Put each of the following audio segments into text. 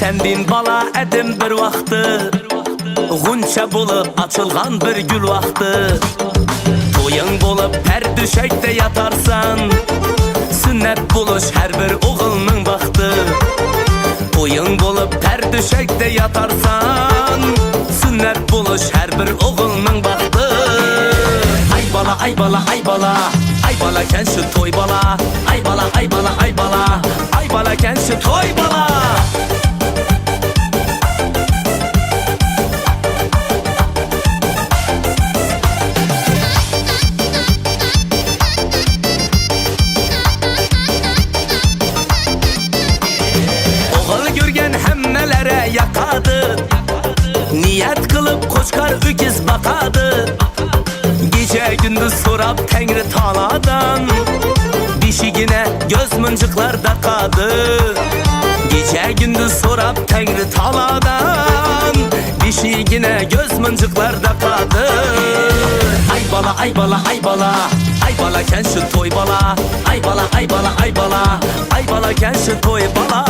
Sendin bala edim bir vakti, Gunça bulup açılgan bir gül vakti. Toyun bulup her düşekte yatarsan, Sünnet buluş her bir oğulның vakti. Toyun bulup her düşekte yatarsan, Sünnet buluş her bir oğulның vakti. Ay bala ay bala ay bala, ay bala ken şu toy bala. Ay bala ay bala ay bala, ay bala ken şu toy bala. Yakadı, niyet kılıp koçkar ükiz bakadı. Gece gündüz sorap tengri taladan, Dişigine göz mıncıklarda kadı. Gece gündüz sorap tengri taladan, Dişigine göz mıncıklarda kadı. Ay bala ay bala ay bala, ay bala ken şu toy bala. Ay bala ay bala ay bala, ay bala ken şu toy bala.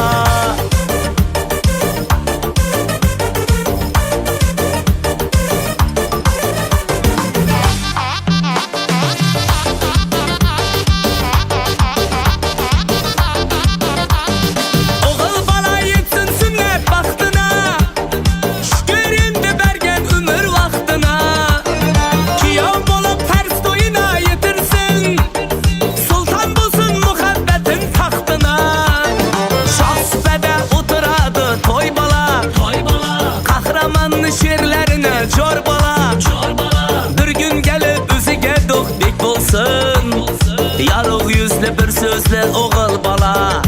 Şerlerine cor bala, bir gün gelip üzüge dokbek bolsun. Yarıq yüzlü bir sözlü oğul bala,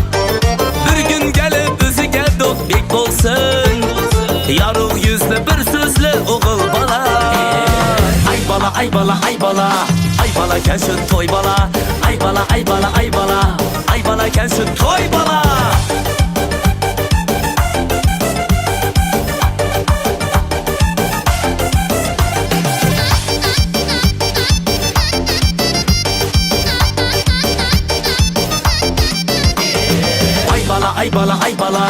bir gün gelip üzüge dokbek bolsun. Yarıq yüzlü bir sözlü oğul bala. Ay bala ay bala ay bala, ay bala ken şu toy bala. Ay bala ay bala ay bala, ay bala ken şu toy bala. Ay bala ay bala,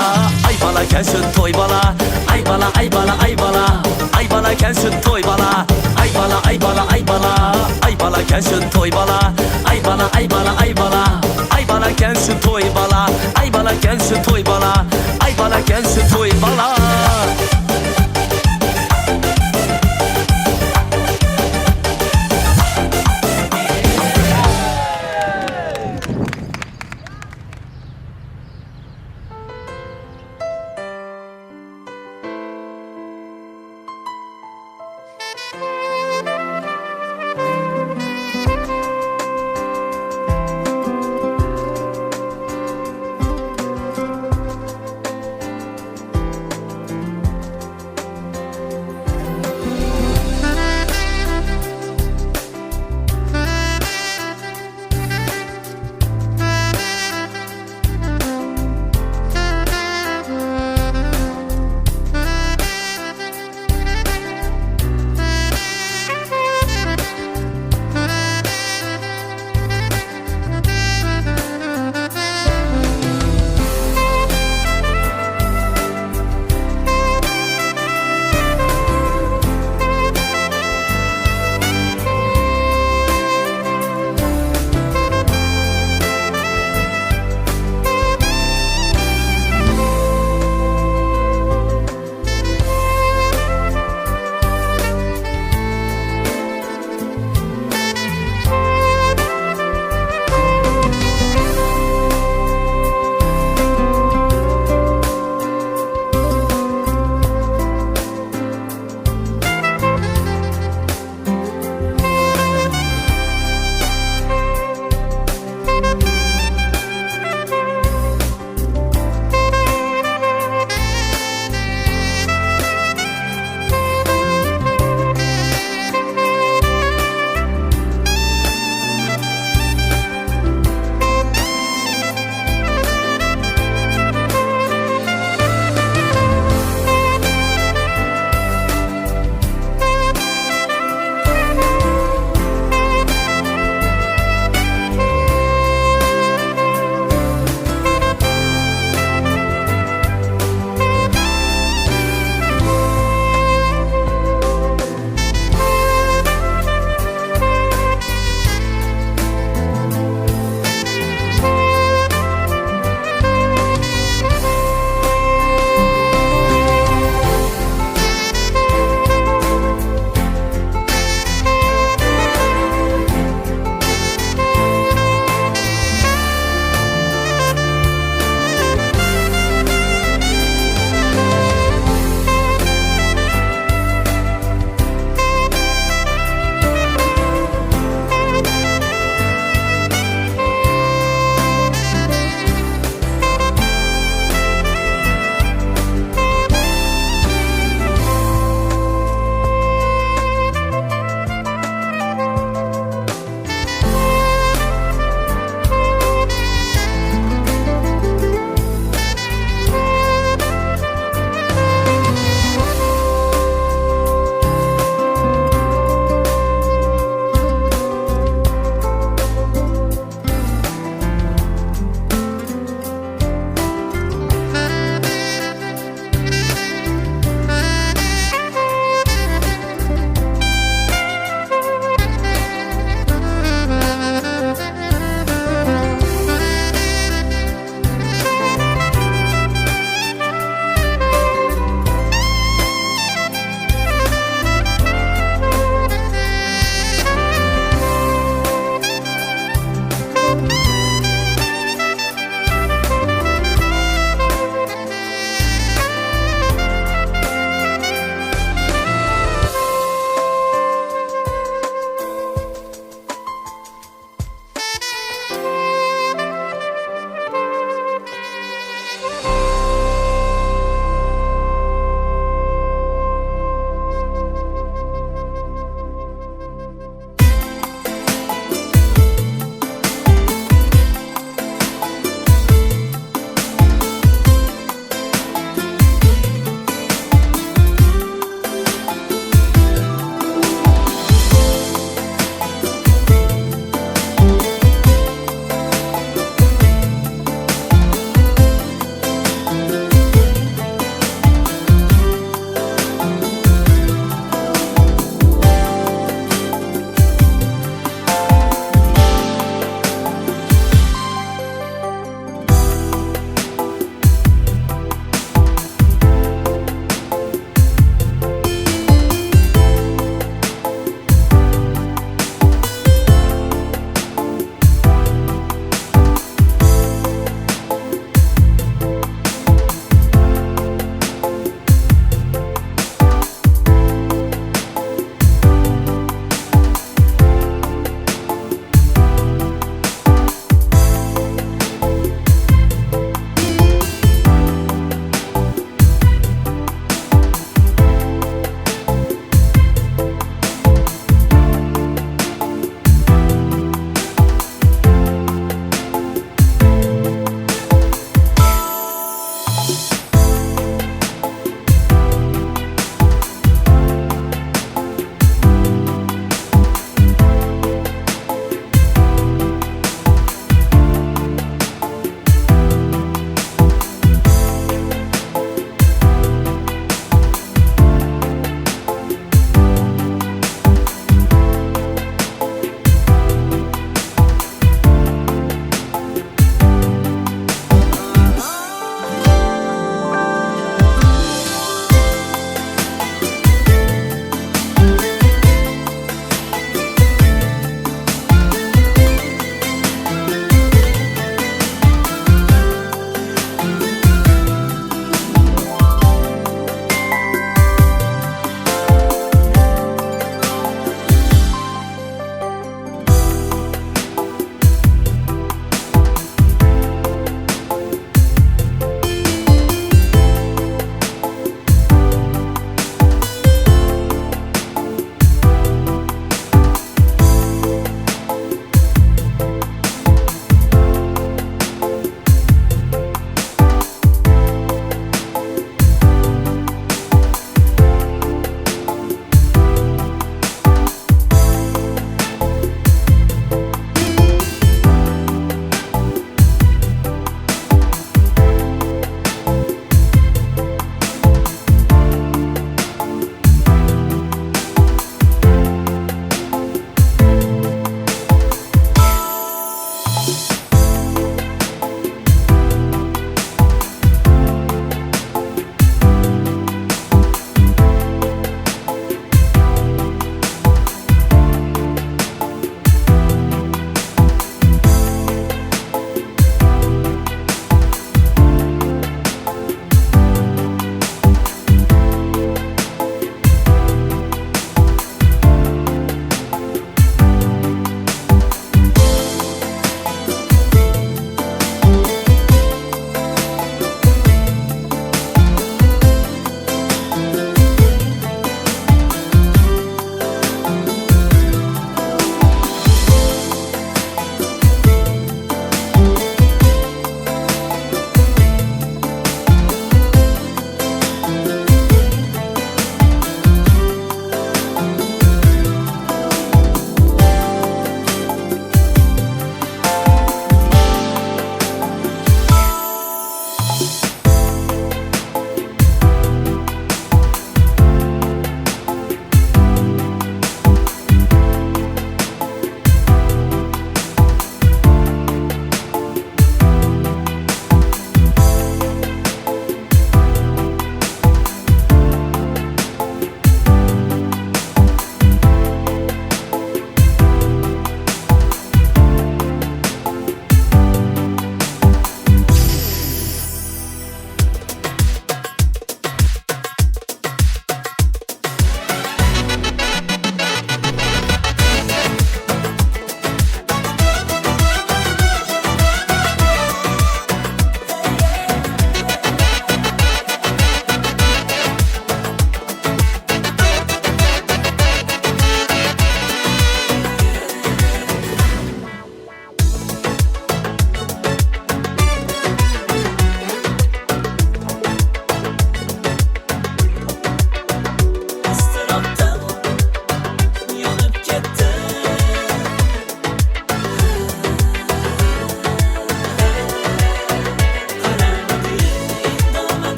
ay bala ken şu toy bala. Ay bala ay bala ay bala, ay bala ken şu toy bala. Ay bala ay bala ay bala, ay bala ken şu toy bala. Ay bala ay bala ay bala, ay bala ken şu toy bala. Ay bala ken şu toy bala, ay bala ken şu toy bala.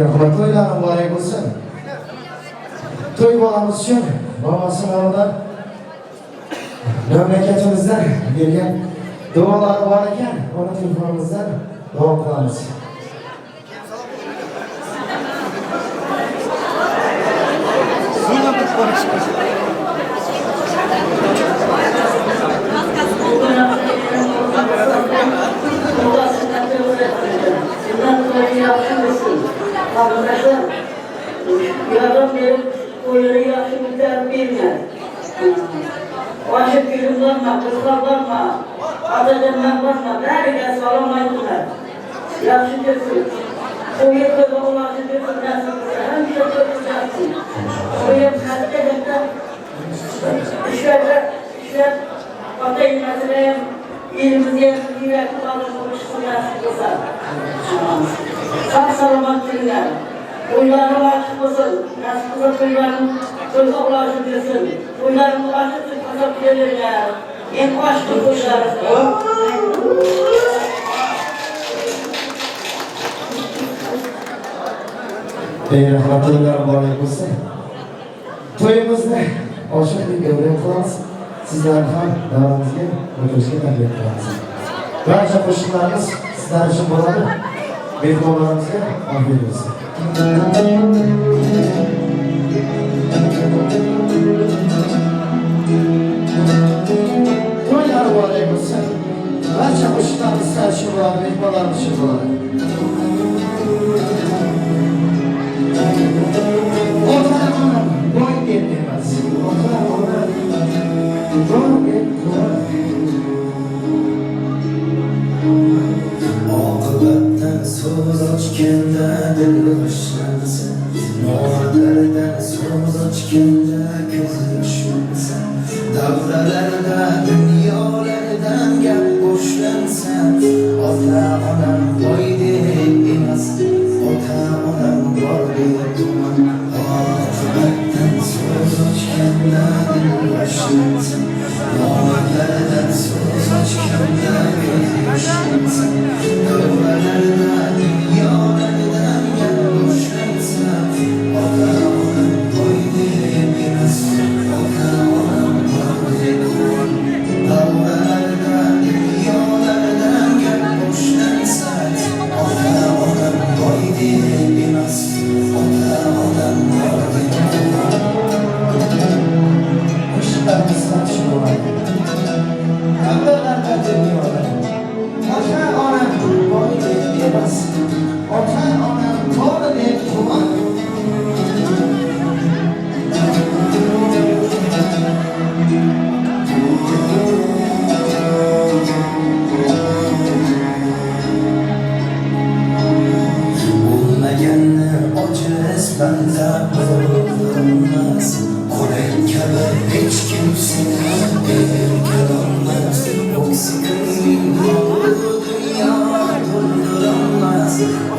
Rahmat to'ylar muborak bo'lsin. To'y bolamiz uchun babasi nomidan mamlakatimizdan bergan duolari bor ekan, uni telefonimizdan duo qilamiz. Yardım verip oyunu yaşımızdan bilmez. Aşık gülümlerine, kızlarlarına, adacanlarlarına, nerede salamaydılar. Yaxşı desin. Oyu kızı ulaşı desin, nasıl kızı, hem şey çalışacaksın. Oyu hatta işler, atayın mesela, ilimize yürekli alışmışsın, nasıl kızı. Sağ salamat dinler. Oylarını açık olsun, nasıl kıza köylerine ulaşır desin. Oylarını ulaşırsın, kıza gelirler. En başlı kuşlar. Rahmatullah mübarek olsun. To'yimizni ochiq deb e'lon qilamiz. Sizlarni ham davomimizga o'tishga taklif qilamiz. Barcha qo'shiqlarimiz sizlar uchun bo'ladi. Mehmonlarimizga afiyat olsun. To'ylar muborak bo'lsin. Barcha qo'shiqlarimiz sizlar uchun bo'ladi, mehmonlarimiz uchun bo'ladi. Ota-ona boy deb emas. Ota-ona boy deb oqibatdan so'z ochganda dil g'ashlansa, nolardan so'z ochganda ko'z yoshlansa, davralarda dunyolardan gap boshlansa, ota-onam boy deb emas, ota-onam bor deb tuman. Oqibatdan so'z ochganda dil g'ashlansa, nolardan so'z ochganda ko'z yoshlansa, davralarda dunyolardan gap boshlansa, ota-onam boy deb emas, ota-onam bor deb tuman. Davralarda dunyolardan gap boshlansa, ota-onam boy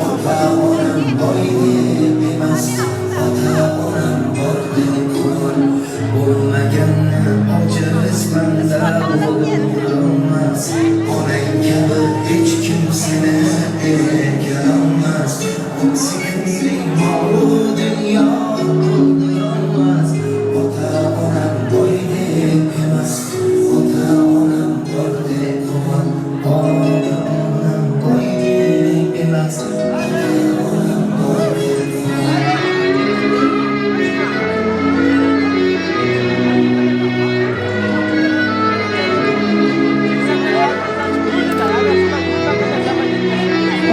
Ota onam boyni bilmez, ota onam borni ko'r. Bo'lmaganni ojiz banda bo'lolmas. Onang kabi hech kim seni erkalolmas. O'zingning mol dunyo qoldirolmas. Ota onam boydek emas, ota onam bordek quvvat. Ota onam boydek emas, ota onam bordek quvvat.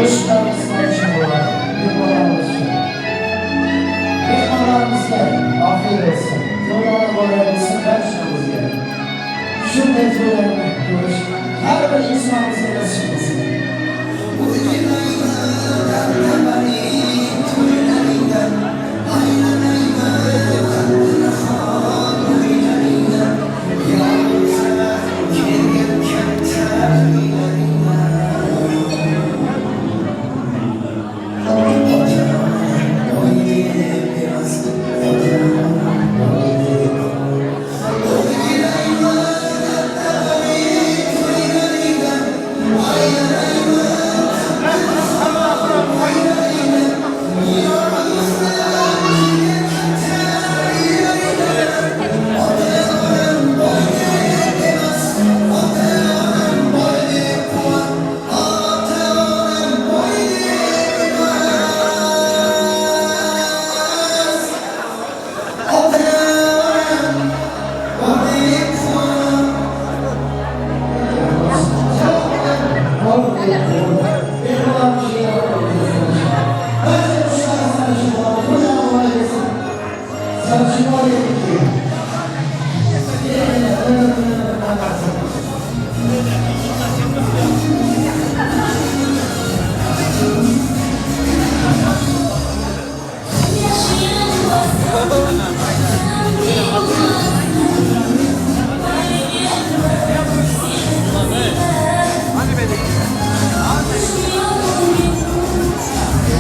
Hoşlarımızdan için olan yılmalarımız için. Mehmanlarımızla afiyet olsun. Yollara varabilirsin, karşımız gelin. Şu metrolarını görüş, her bir insanımızın yaşamasın.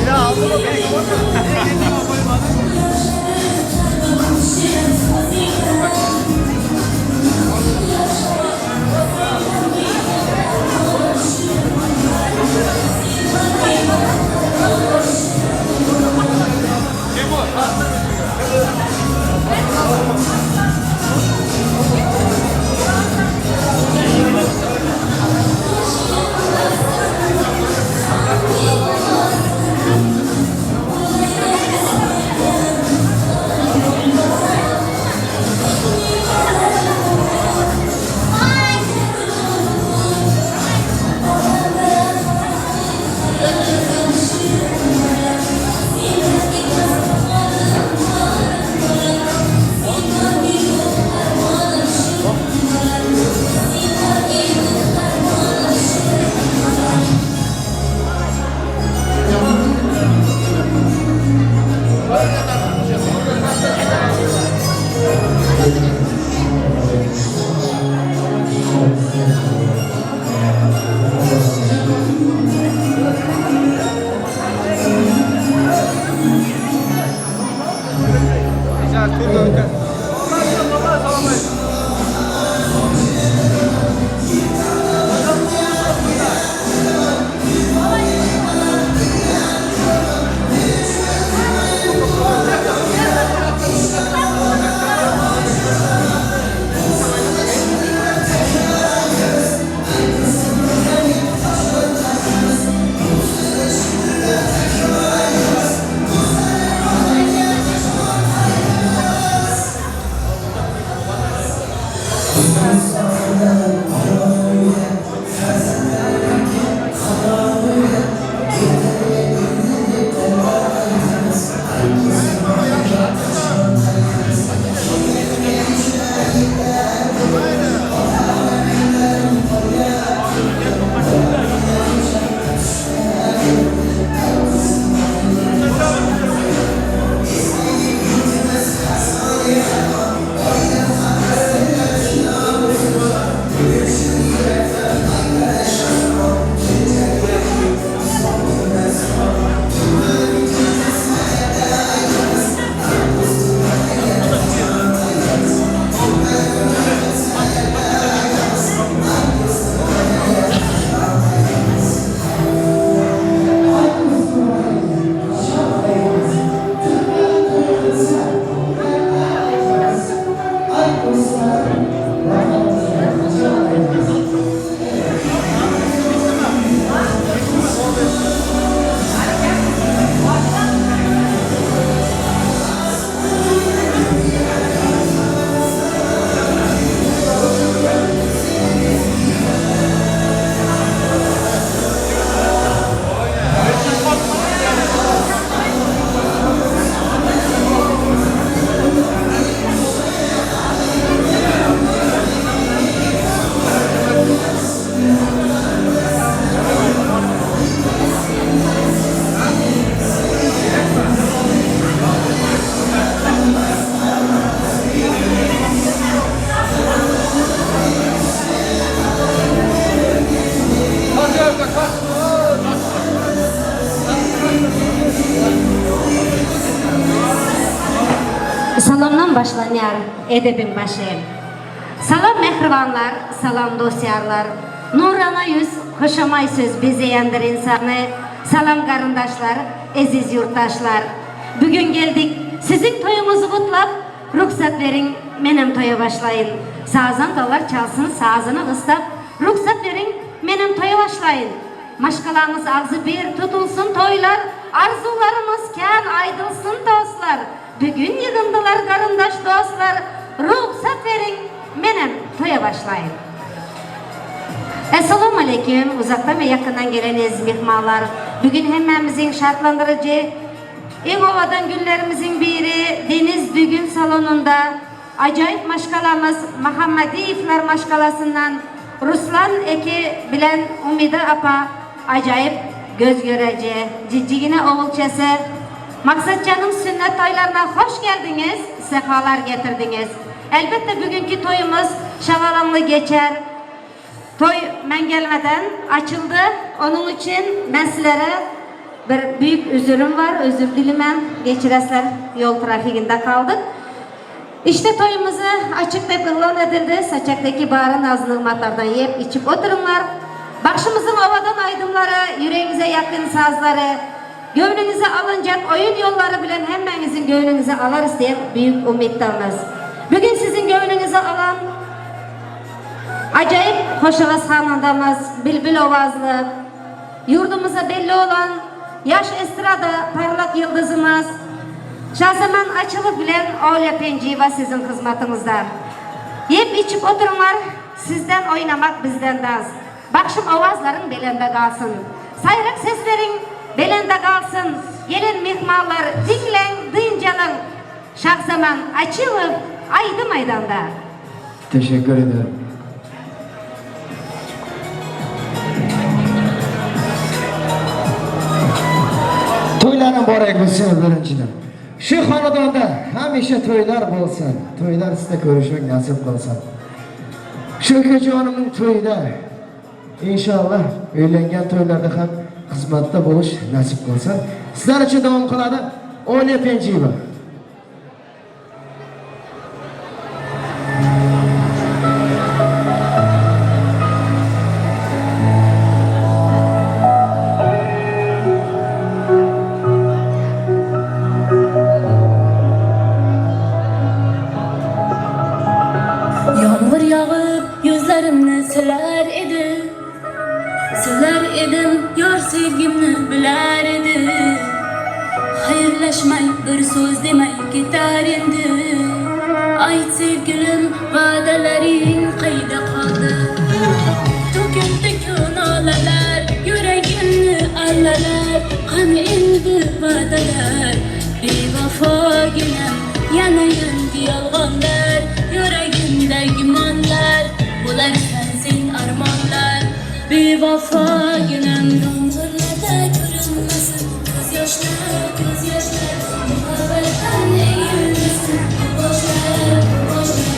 Ya aldım o beni. Şundan başlanır edebin başı. Salam mehribanlar, salam dosyarlar. Nurana yüz, hoşamay söz bezeyendir insanı. Salam karındaşlar, aziz yurttaşlar. Bugün geldik, sizin toyunuzu kutlap, ruhsat verin, menem toya başlayın. Sazan dalar çalsın, sazını ıslap, ruhsat verin, menem toya başlayın. Maşkalarınız ağzı bir tutulsun toylar, arzularımız kân aydılsın dostlar. Bugün yığındılar karındaş dostlar, ruhsat verin, menem toya başlayın. Esselamu Aleyküm, uzaktan ve yakından gelen aziz mihmanlar. Bugün hemmemizin şartlandırıcı, en ovadan günlerimizin biri Deniz Düğün Salonu'nda acayip maşkalamız Muhammediyevler maşkalasından Ruslan Eki bilen Umide Apa acayip göz görece, ciccigine oğulçası Maksatcan'ın sünnet toylarına hoş geldiniz, sefalar getirdiniz. Elbette bugünkü toyumuz şavalanlı geçer. Toy ben gelmeden açıldı. Onun için ben sizlere bir büyük üzürüm var. Özür dilemem. Geçiresler yol trafiğinde kaldık. İşte toyumuzu açıklayıp ilan edildi. Saçaktaki bağrın azınlıklardan yiyip içip oturunlar. Başımızın havadan aydınları, yüreğinize yakın sazları, gönlünüze alınacak oyun yolları bilen hemmenizin gönlünüze alarız diye büyük umutlarımız. Bugün sizin gönlünüze alan acayip hoşavaz hanındamız, bülbül ovazlı, yurdumuza belli olan yaş estrada parlak yıldızımız, şahsemen açılıp bilen Olya Penciva sizin hizmetinizde. Yiyip içip oturunlar, sizden oynamak bizden dans. Bakşım ovazların belende kalsın, sayrak seslerin belende kalsın. Gelin mihmallar dinlen, dıyıncalın, şahsemen açılıp aydı maydanda. Teşekkür ederim. Toylarım borak bo'lsin birinchidan. Shu xonadonda hamisha to'ylar bo'lsin. To'ylar sizda ko'rishmak nasib qilsin. Shu akajonimning to'yida inshaalloh uylangan to'ylarda ham xizmatda bo'lish nasib qilsin. Sizlar uchun davom qiladi Olya Penjiva. Yağmur yağıp yüzlerimni siler idi, siler edim yar sevgimni biler idi. Hayırlaşmay bir söz demay gitar endi. Ay sevgilim va'dalaring qayda qoldi? To'kildi ko'nolalar, yuragimni allalar. Qani endi va'dalar, bevafoginam yana yangi yolg'onlar. Yuragimdagi monlar, bular sensin armonlar. Bevafoginam yomg'irlarda ko'rinmasin ko'z yoshlar, ko'z yoshlar. Muhabbatdan egilmasin boshlar, boshlar.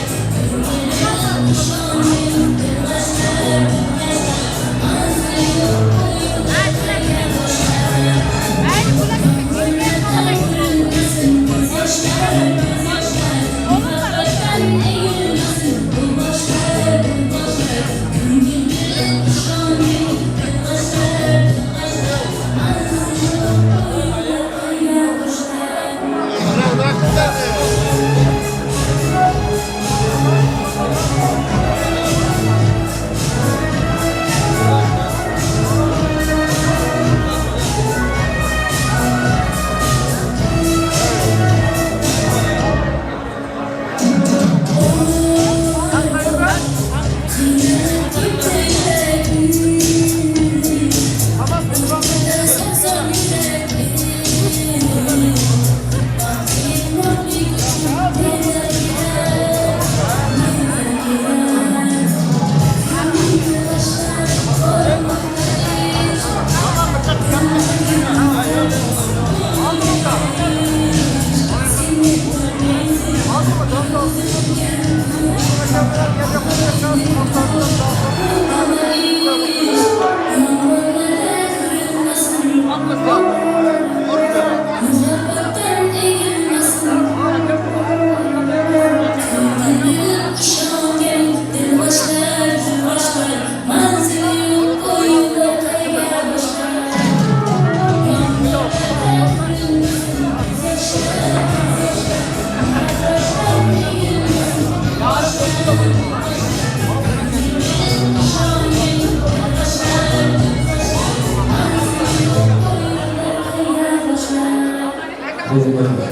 Sen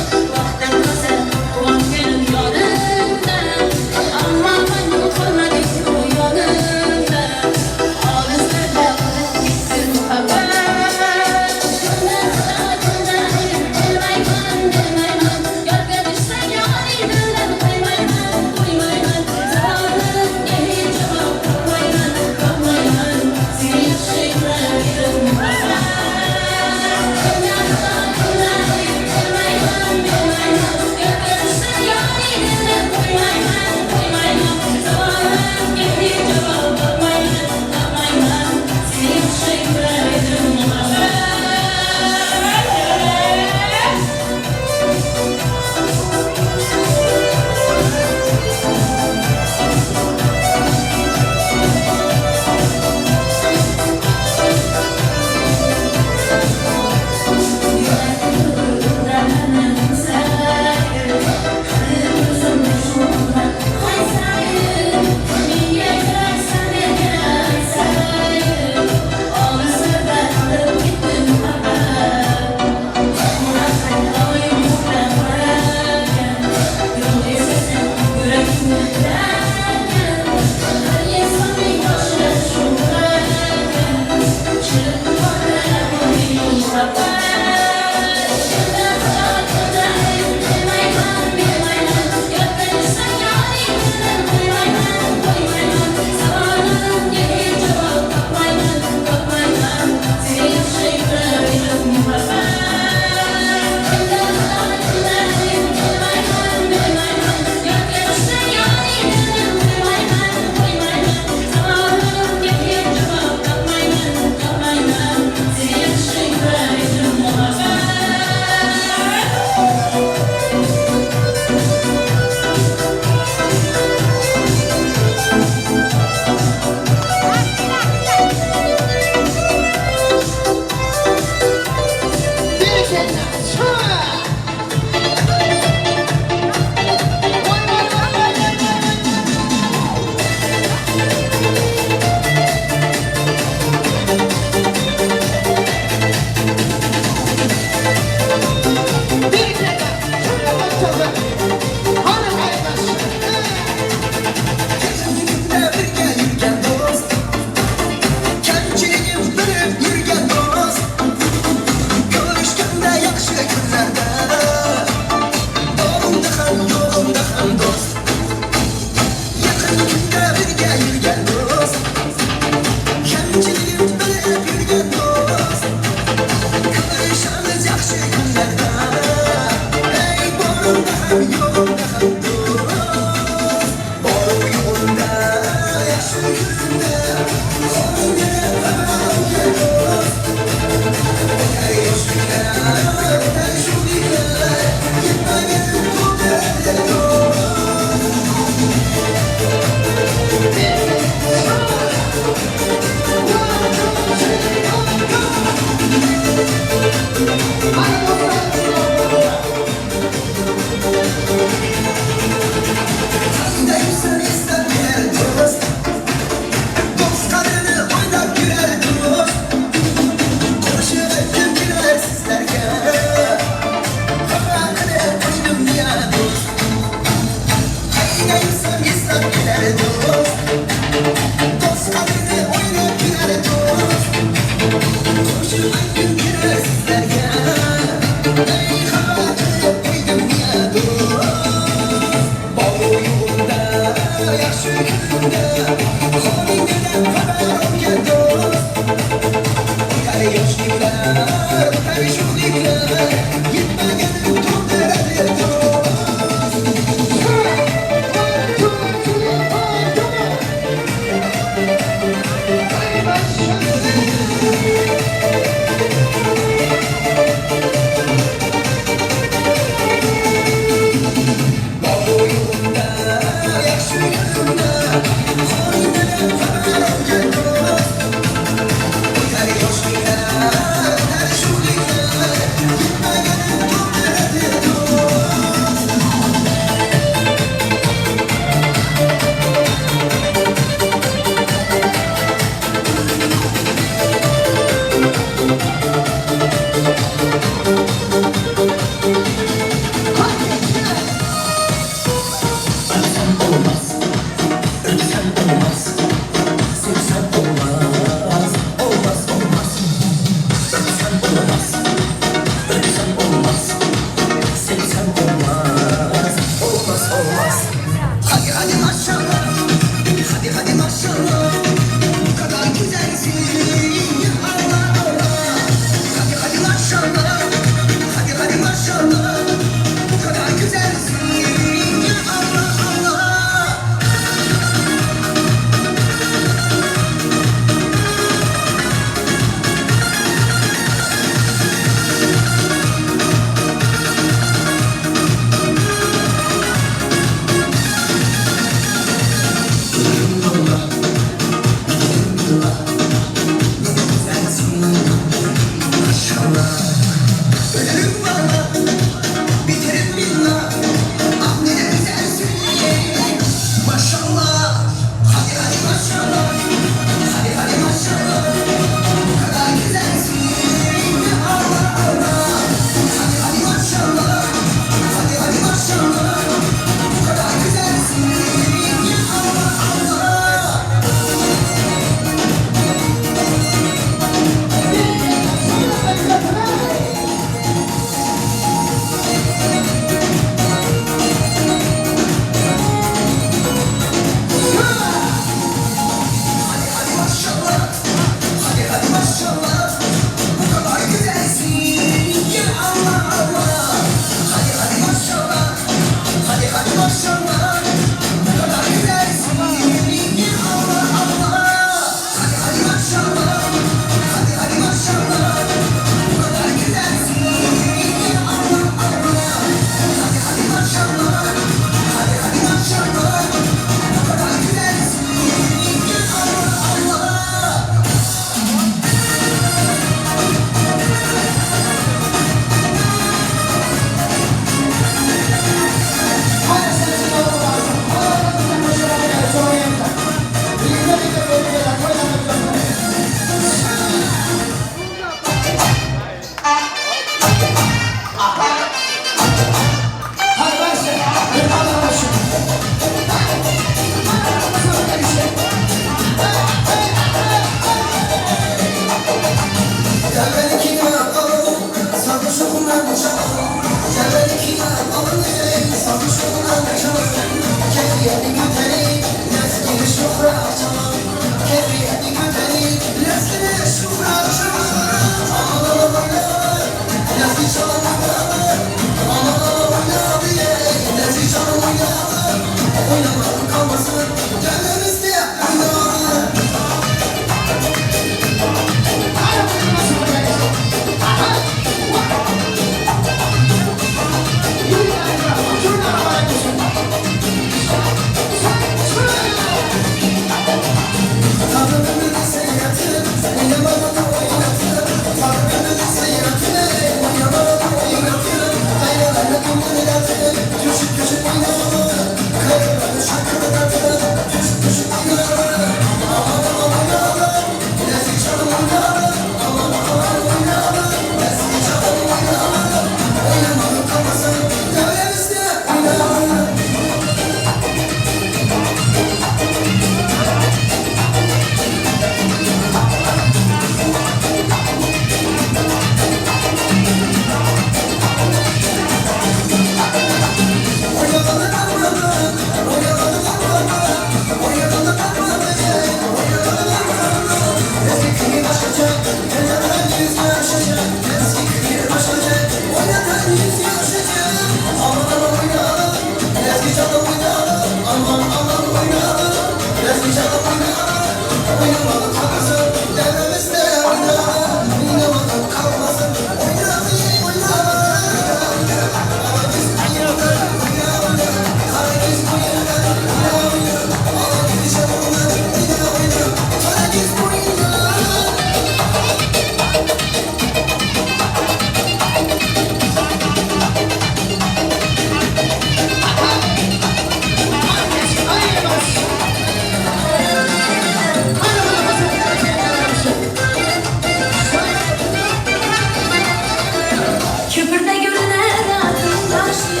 Köprüde görünen altın başı,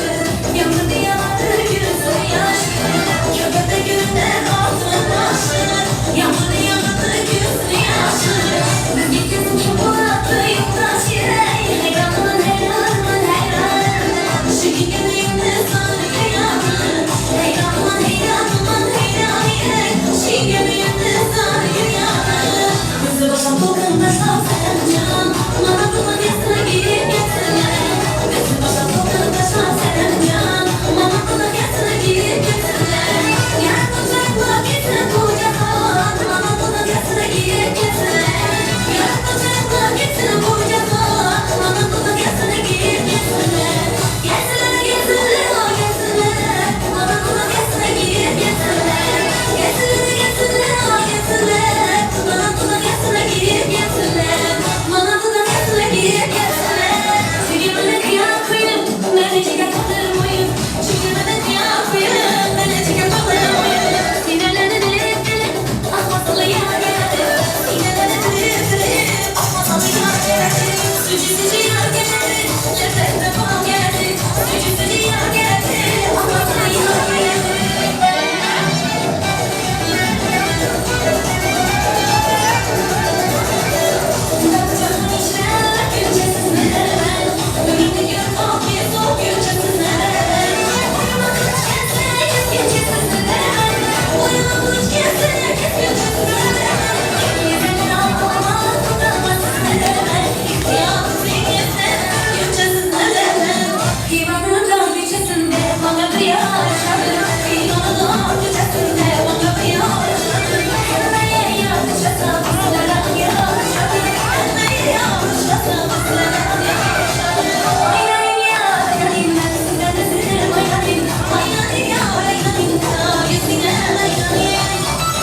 yandı yandı gözü yaşı. Köprüde görünen altın başı, yandı yandı gözü yaşı. Biz gittik çubuğatı yoldaşı, hayranın hayranın hayranın. Şu günümde sarı yandı, hayranın hayranın hayranın. Şu günümde sarı yandı. Bizi başa tokunda şahsen can, bana buna geçsene giyip geçsene. Bizi başa tokunda şahsen can, bana buna geçsene giyip geçsene. Yer kucakla gitsin kucakla, bana buna geçsene giyip geçsene. Yer kucakla gitsin kucakla, bana buna geçsene giyip geçsene. Geçsene geçsene o geçsene, bana buna geçsene giyip geçsene. Geçsene geçsene o geçsene, bana buna geçsene giyip geçsene. Bana buna geçsene giyip geçsene. Çünkü bana kıyafıyım, ben hiç kapatırmayım. Çünkü bana kıyafıyım, ben hiç kapatırmayım. Sinirlerini dilip dilip, akmasalı yar geldi. Sinirlerini dilip dilip, akmasalı yar geldi. Sücüsücü yar geldi, lezzetli bal geldi. Sücüsücü yar geldi, akmasalı yar geldi. Yapacağım işler, gülcesiz menemen. Bugün gün o bir soğuk gülcesiz menemen. Boyuma kılıç gelse, kes gülcesiz menemen. Boyuma kılıç gelse, kes gülcesiz menemen. Yemeğin almamak, tutamazsız menemen. İhtiyacı zenginse, gülcesiz menemen. Divanın can gülcesinde, bana bir yaşadı. Divanın gülcesinde, bana bir yaşadı. Emeğe yakışasa, basılara yaşadı. Emeğe yakışasa, basılara yaşadı. Oynayın ya, oynayın ben sizden de oynayın. Oynayın ya, oynayın. Yüzüne oynayın.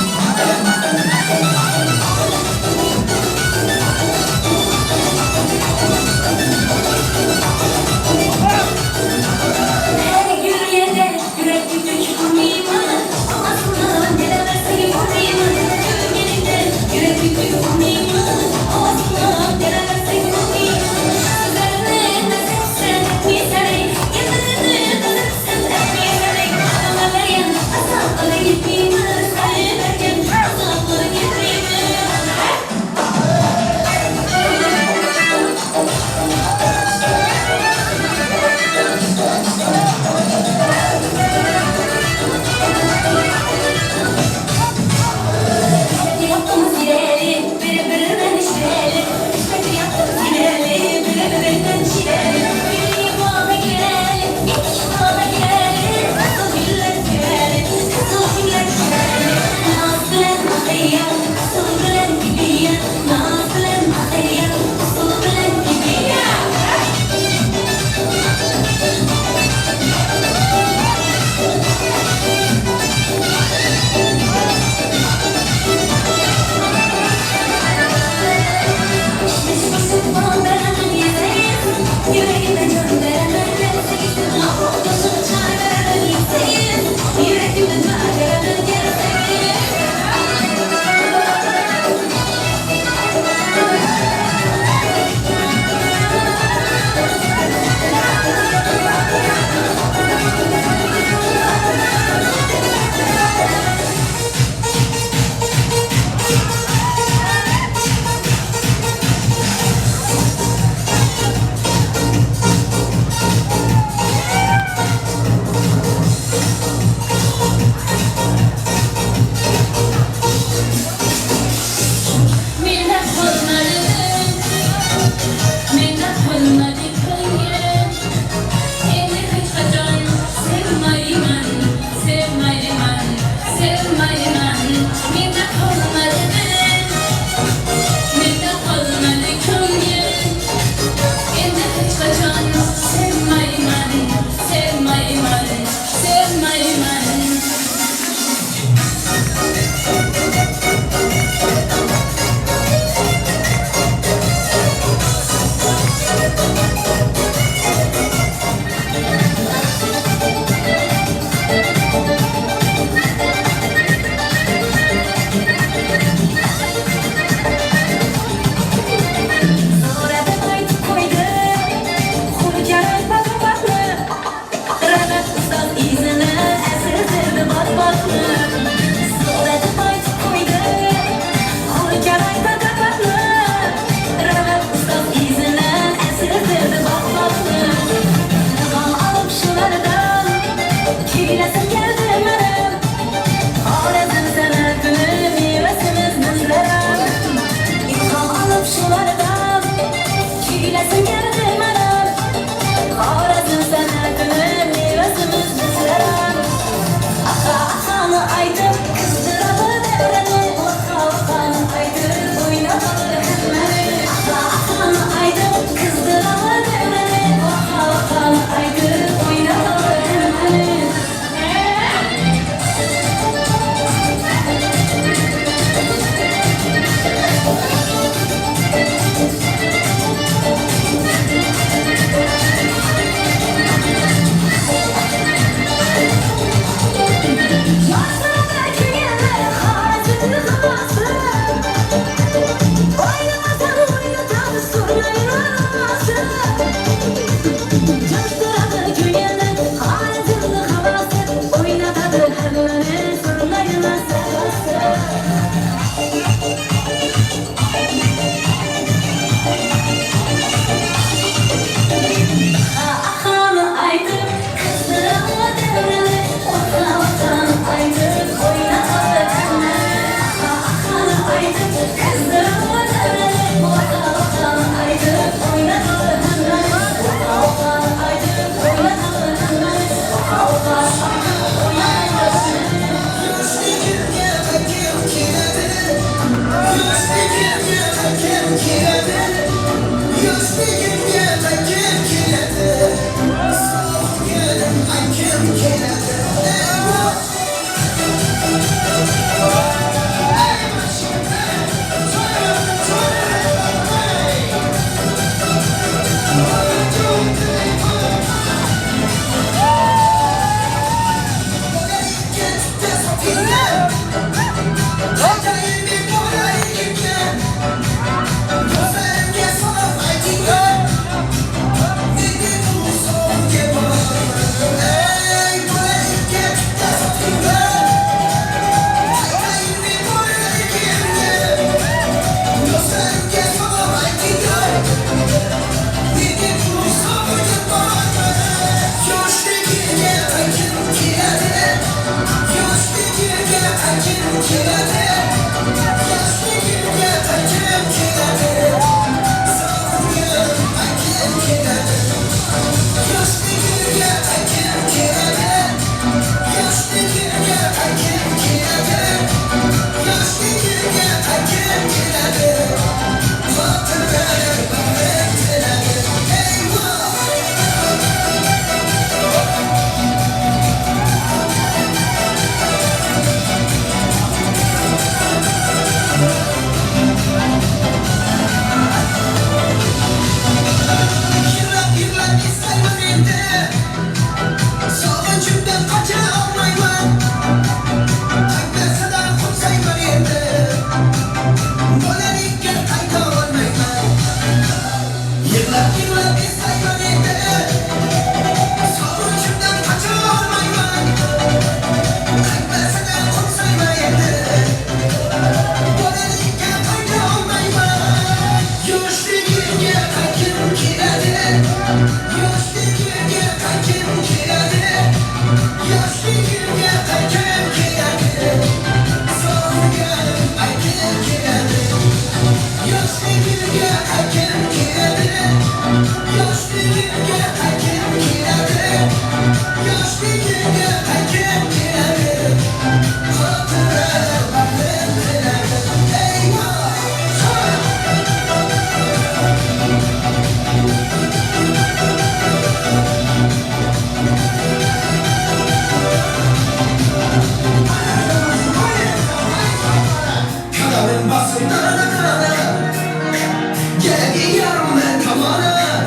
Gel yarım kamana,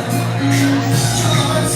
çağır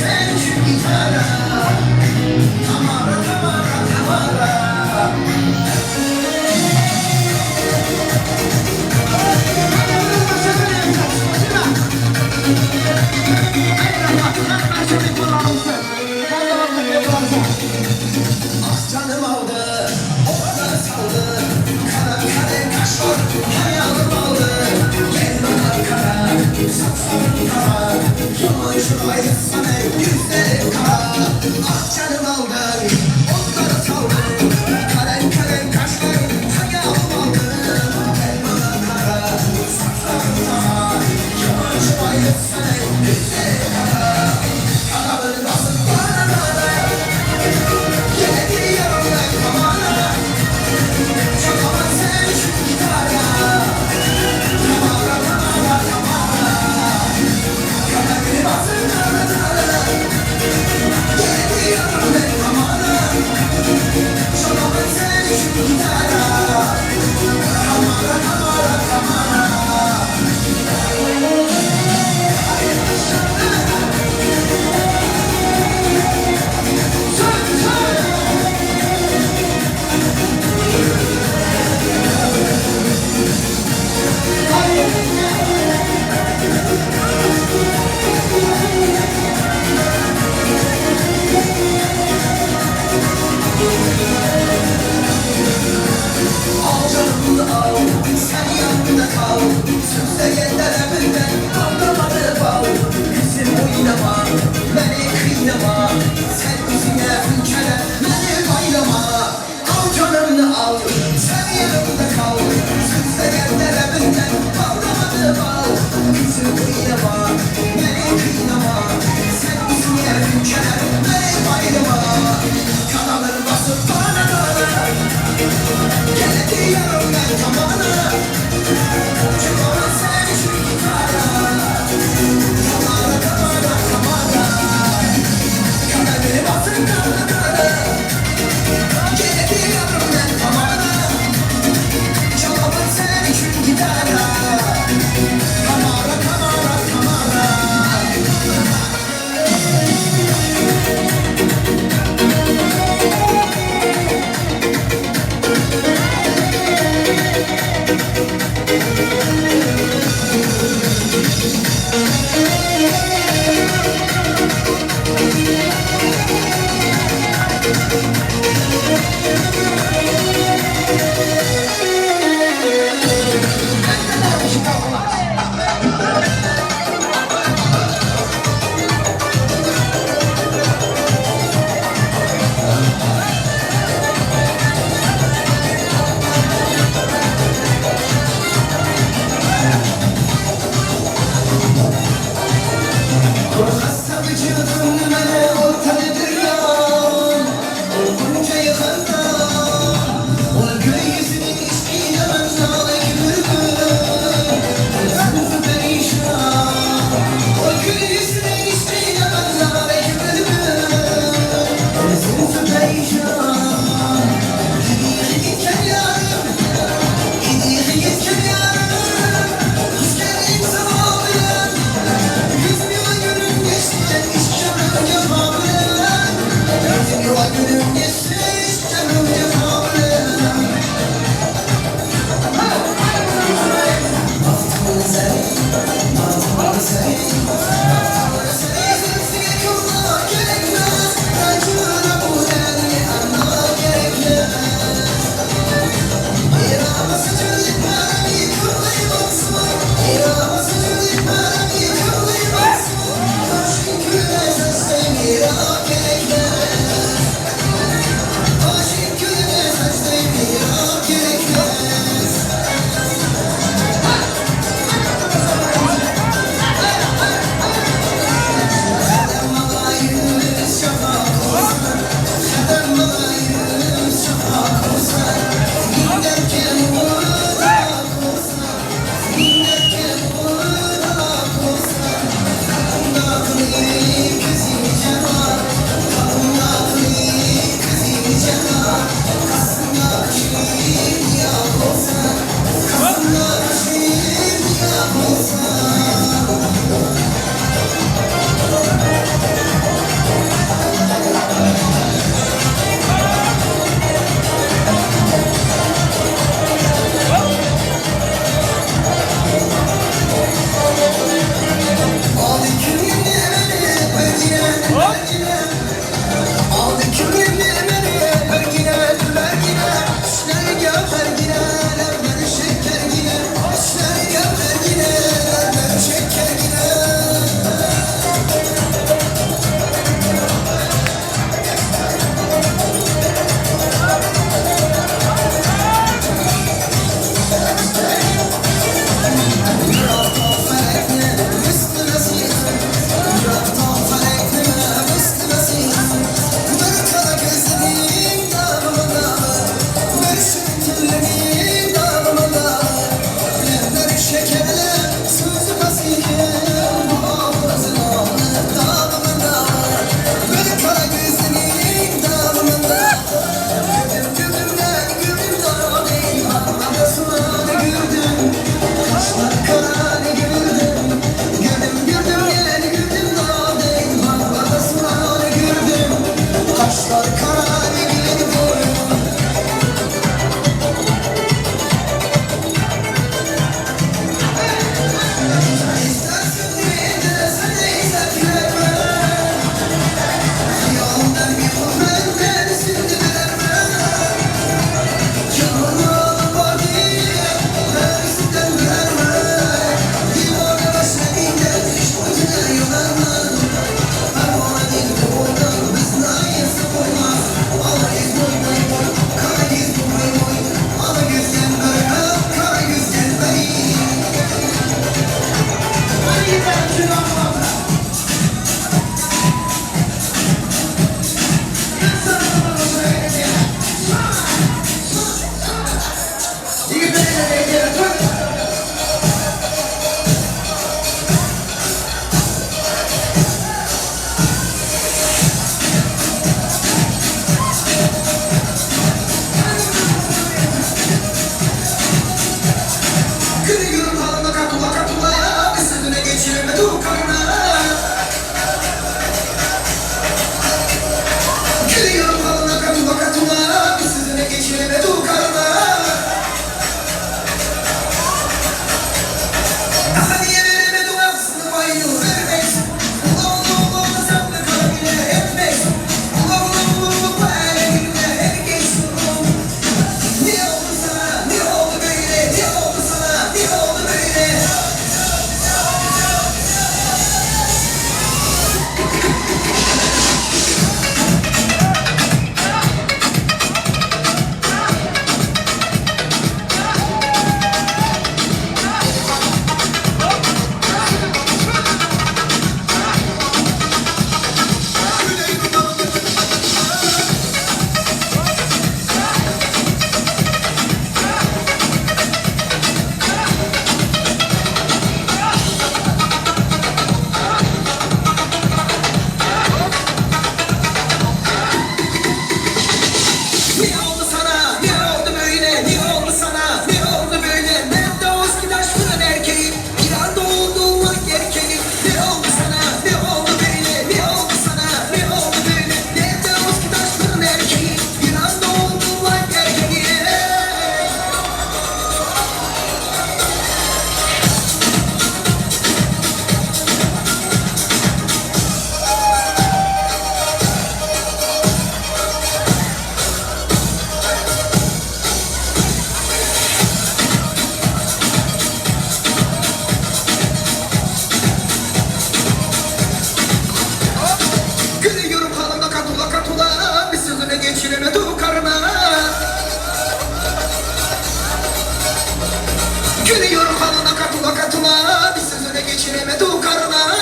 Gülüyor halına katıla katıla, bir sözüne geçiremedi o karına.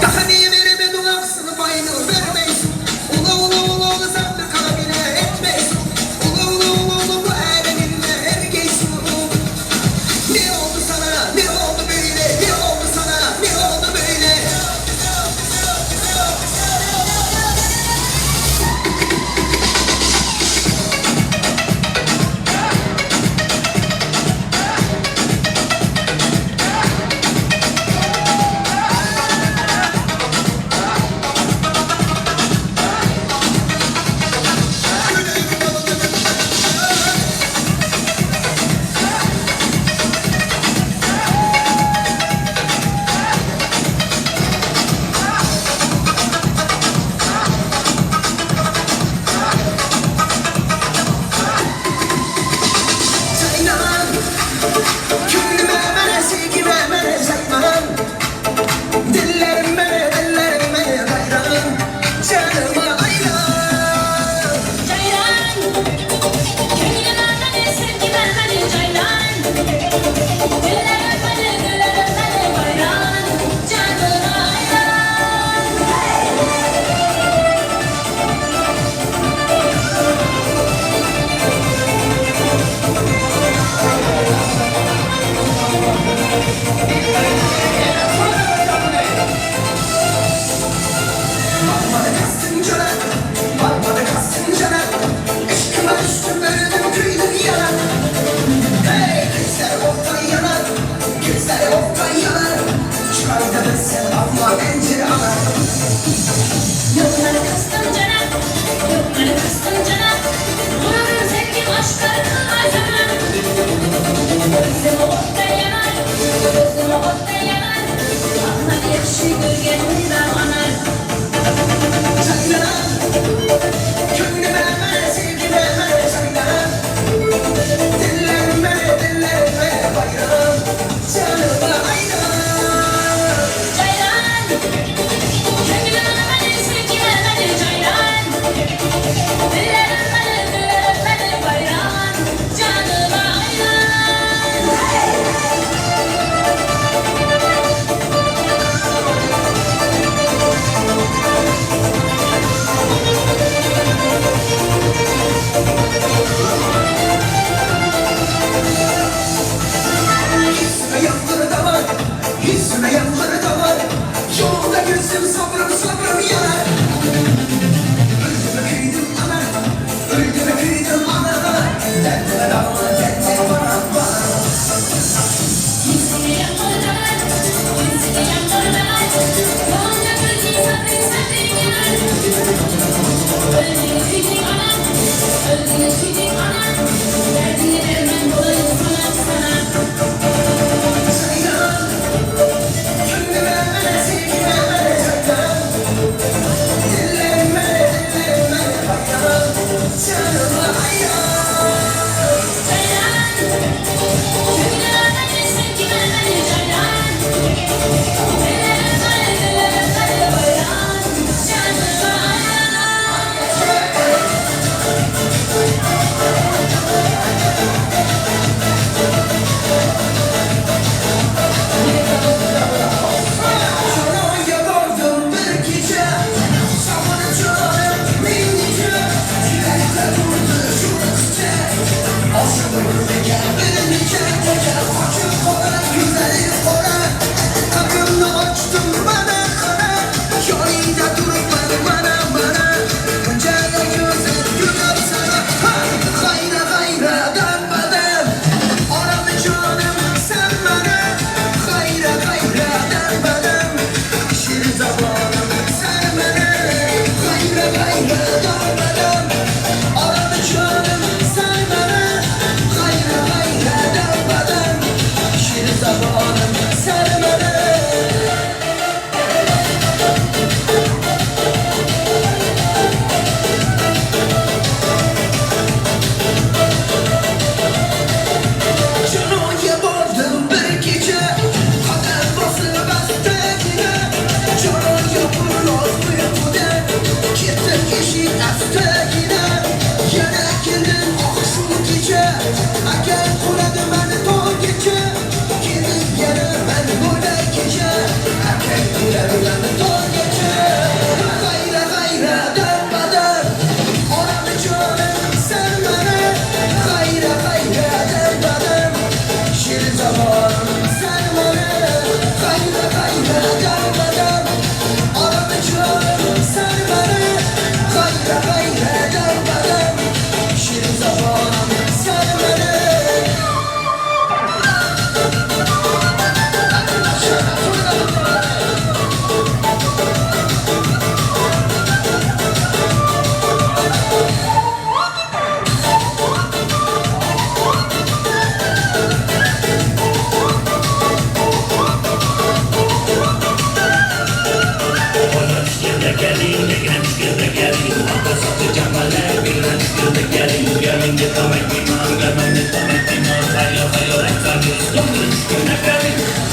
Daha niye veremedi o aksını payını vermeysin. Ula ula ula ula sen de kabine etmeysin. Ula ula ula ula bu ereninde ergeysin. Ne oldu sana, ne oldu böyle, ne oldu sana, ne oldu böyle? Saylan, gönlüme bana sevgi vermene saylan. Dillerime hayran, canıma ayran. Caylan, gönlüme beni sevgi vermeli caylan. Güllerim beni bayram, canıma ayran. Bakmadı kastın cana, bakmadı kastın cana. Aşkıma düştüm öldüm köylüm yanar. Hey gözler oktan yanar, gözler oktan yanar. Çıkar demezsen abla bence anar. Yokları kastım cana, yokları kastım cana. Gururum sevgim aşklarım ayzanar. Gözüm okta yanar, gözüm okta yanar. Anla yakşı gölgemizden anar. Saylan, gönlüme bana sevgi vermene saylan. Dillerime bayram, canıma ayran. Caylan, gönlüme beni sevgi vermeli caylan. Dillerim beni bayram, canıma ayran.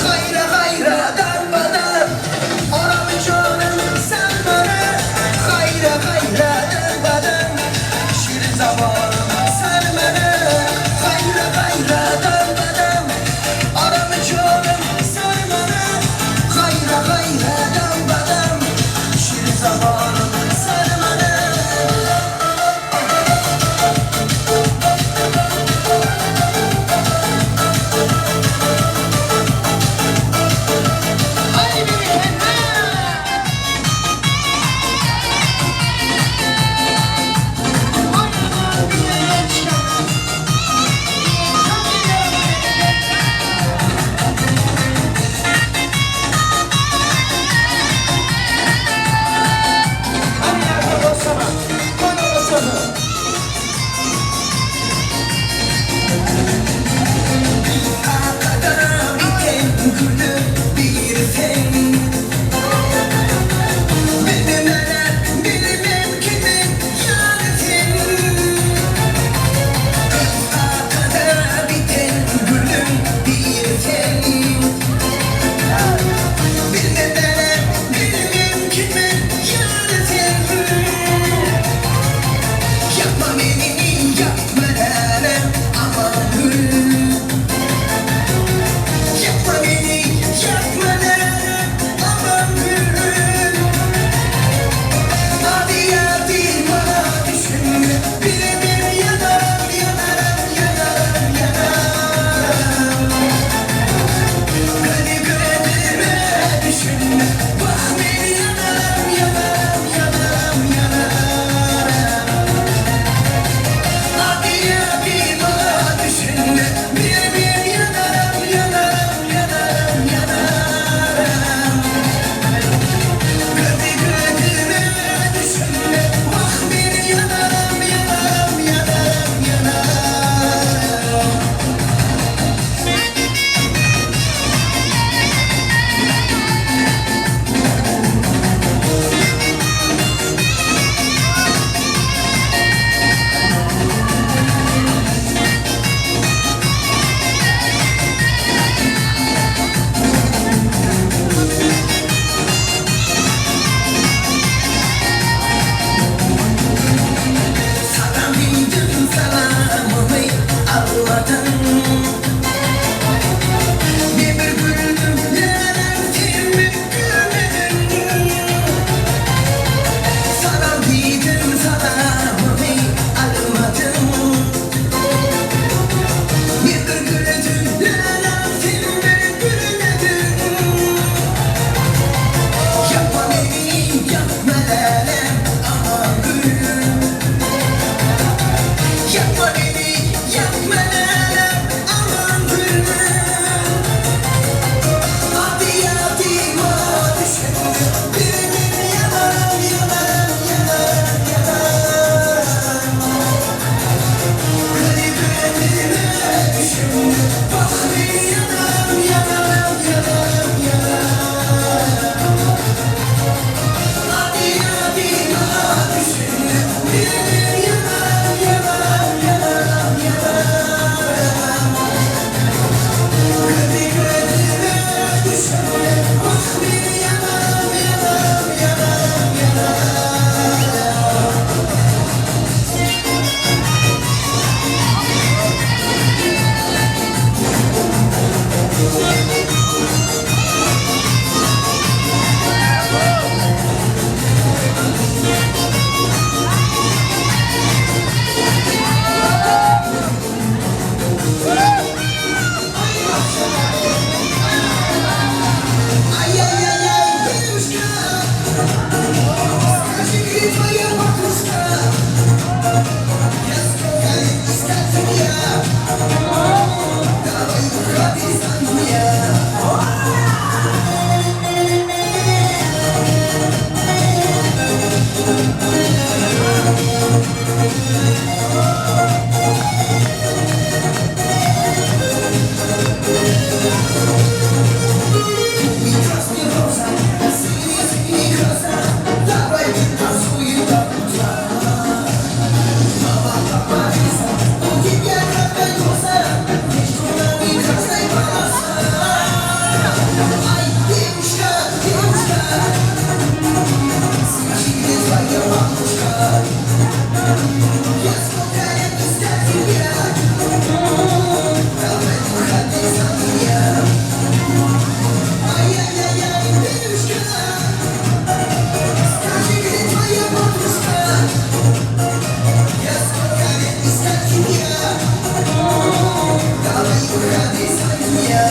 Hayra hayra darmadan Oramı canım sen bana Hayra hayra darmadan Şirin zamanım sen bana Hayra hayra darmadan Oramı canım sen bana Hayra hayra darmadan Şirin zamanım sen bana Я сколько лет искал тебя. Давай уходи за меня. Ай-яй-яй-яй, Верюшка, скажи, где твоя матушка? Я сколько лет искал тебя. Давай уходи за меня.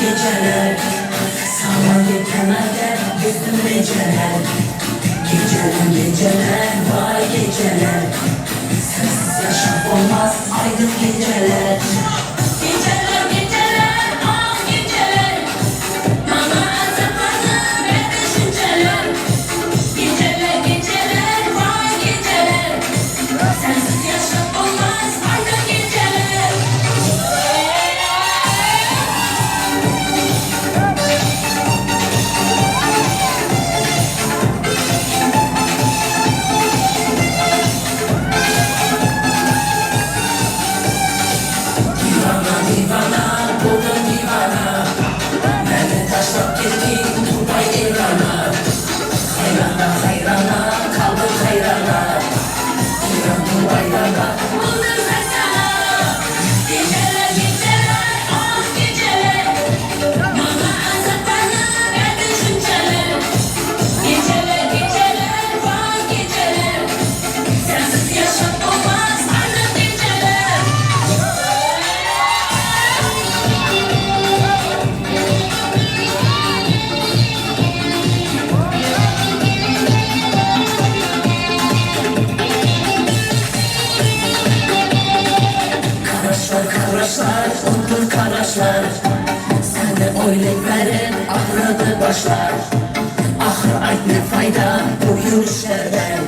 Geceler sana yetemeden gözüm geceler. Geceler var geceler. Sensiz yaşam olmaz aydın geceler. Geceler ah geceler. Bana azapladın ve düşünceler. Geceler var geceler. Sensiz yaşam olmaz aydın geceler. Karaşlar, ondur karaşlar. Sende oylek verin, ahırdı başlar. Ahır ait ne fayda bu yürüyüşlerden.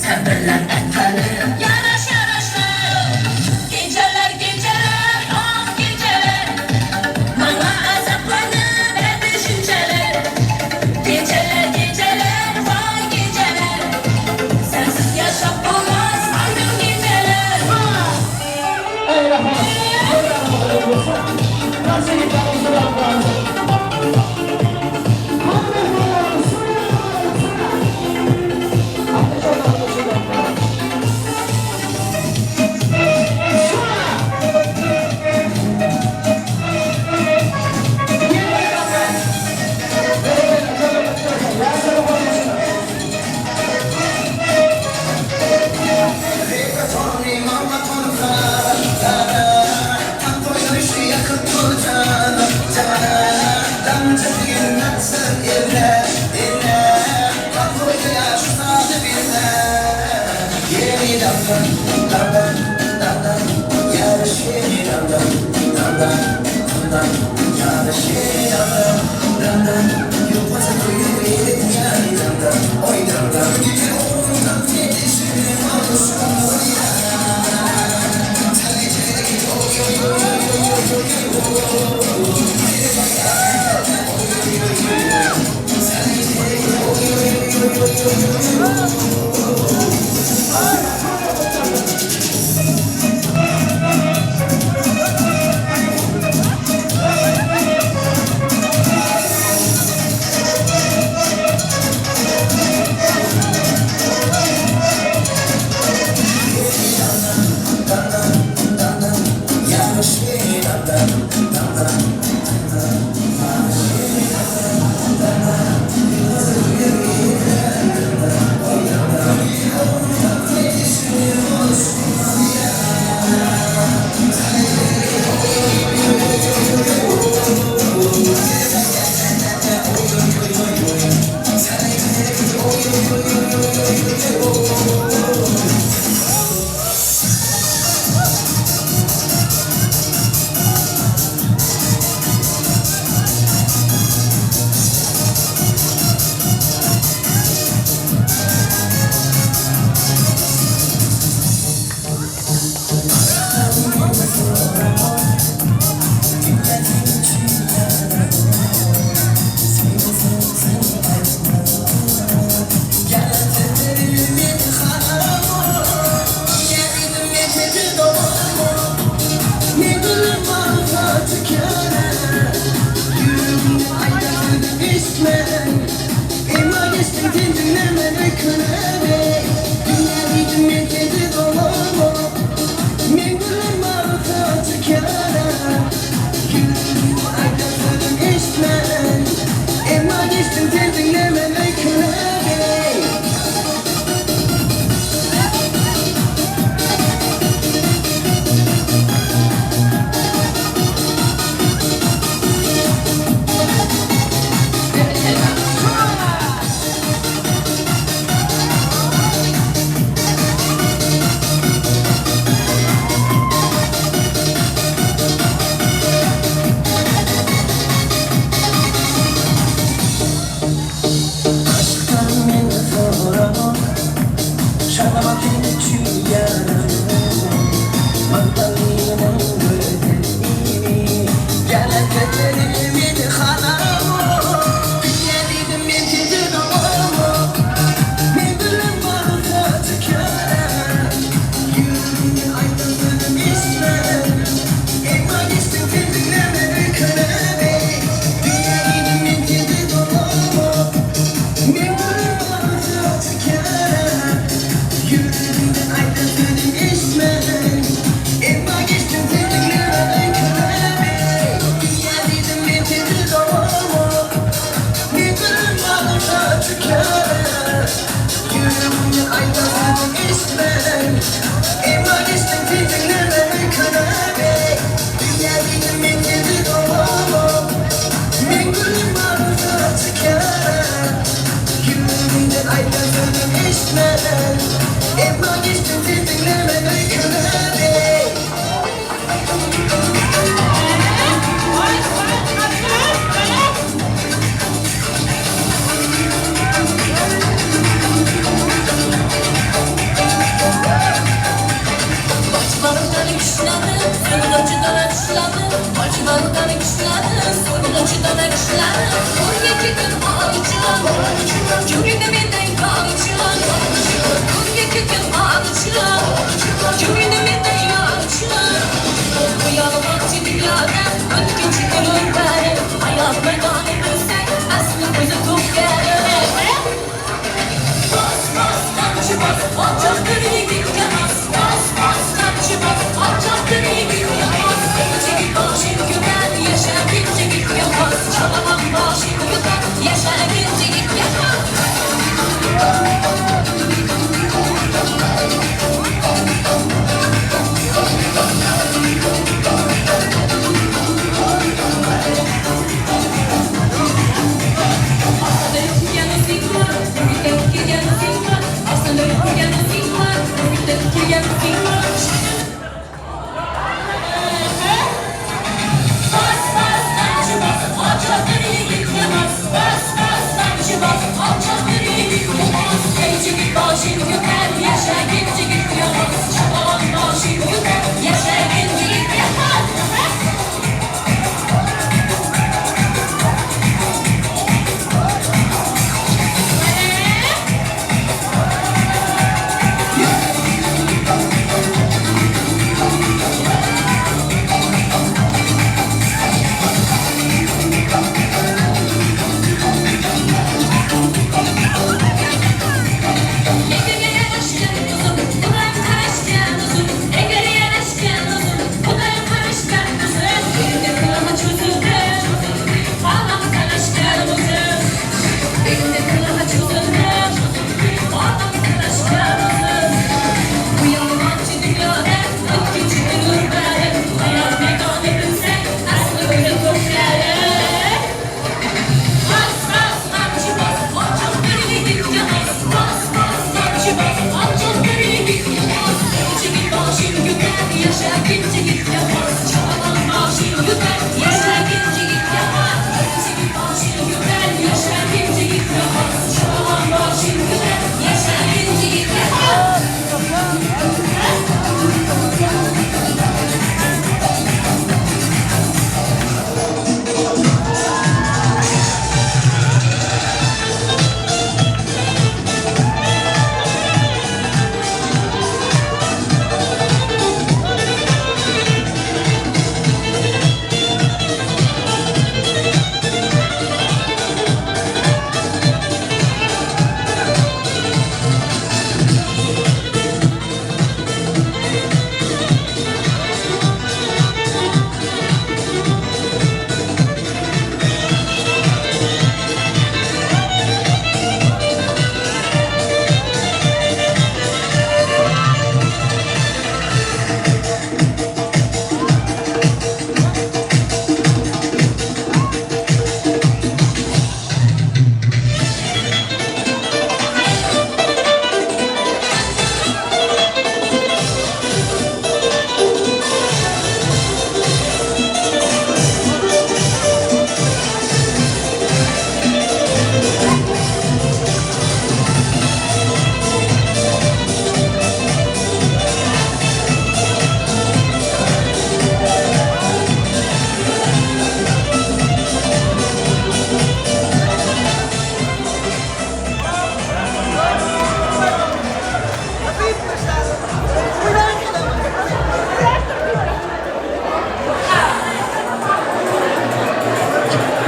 Sen benden etmenin yaraşlar. Geceler ah geceler. Bana azaplanır ve düşünceler. Geceler var geceler. Sensiz yaşam olmaz aydın geceler. Ey Rahman, ey Rahman, nasıl yıkanmışsın Allah'ım? Hanımefendiler, soruyorum sana. Ateş olmalı.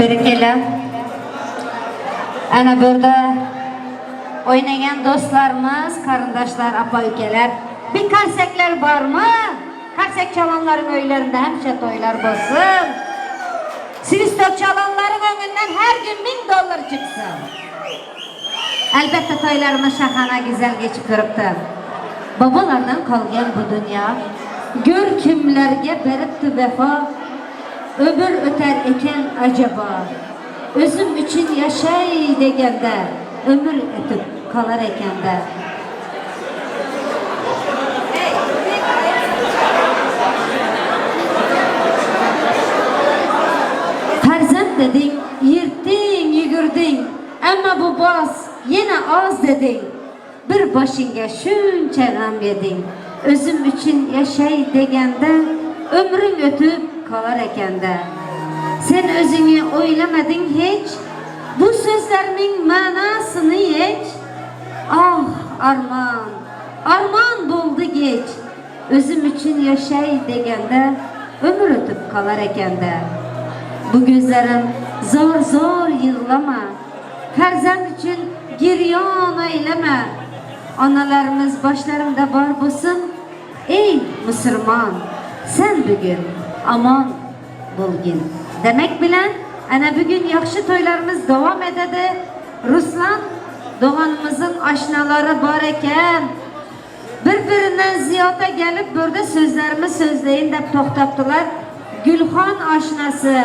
Berkeler. Ana burada oynayan dostlarımız, karındaşlar, apa ülkeler. Bir karsekler var mı? Karsek çalanların öylerinde hemşe toylar basın. Sivistok çalanların önünden her gün $1000 çıksın. Elbette toylarımız şahana güzel geçip duruptu. Babalardan kalgan bu dünya, gör kimlerge beripti vefa, ömür öter eken acaba. Özüm için yaşay degende, ömür ötüp kalar ekende. Farzand dedin, yırttın, yugurdun, ama bu baz yine az dedin. Bir başınga şuncha gam yeding, özüm için yaşay degende, ömrün ötüp kalar ekende. Sen özünü oylamadın hiç, bu sözlerimin manasını hiç. Ah arman, arman buldu geç, özüm için yaşay degende, ömür ötüp kalar ekende. Bu gözlerim zor zor yığlama, farzand için giryon eyleme. Analarımız başlarında var bulsun. Ey Müslüman, sen bugün aman bulgin. Demek bilen, ana bugün yakşı toylarımız devam ededi. Ruslan, doğanımızın aşnaları var eken. Birbirinden ziyarete gelip burada sözlerimi sözleyin de toxtaptılar. Gülhan aşnası,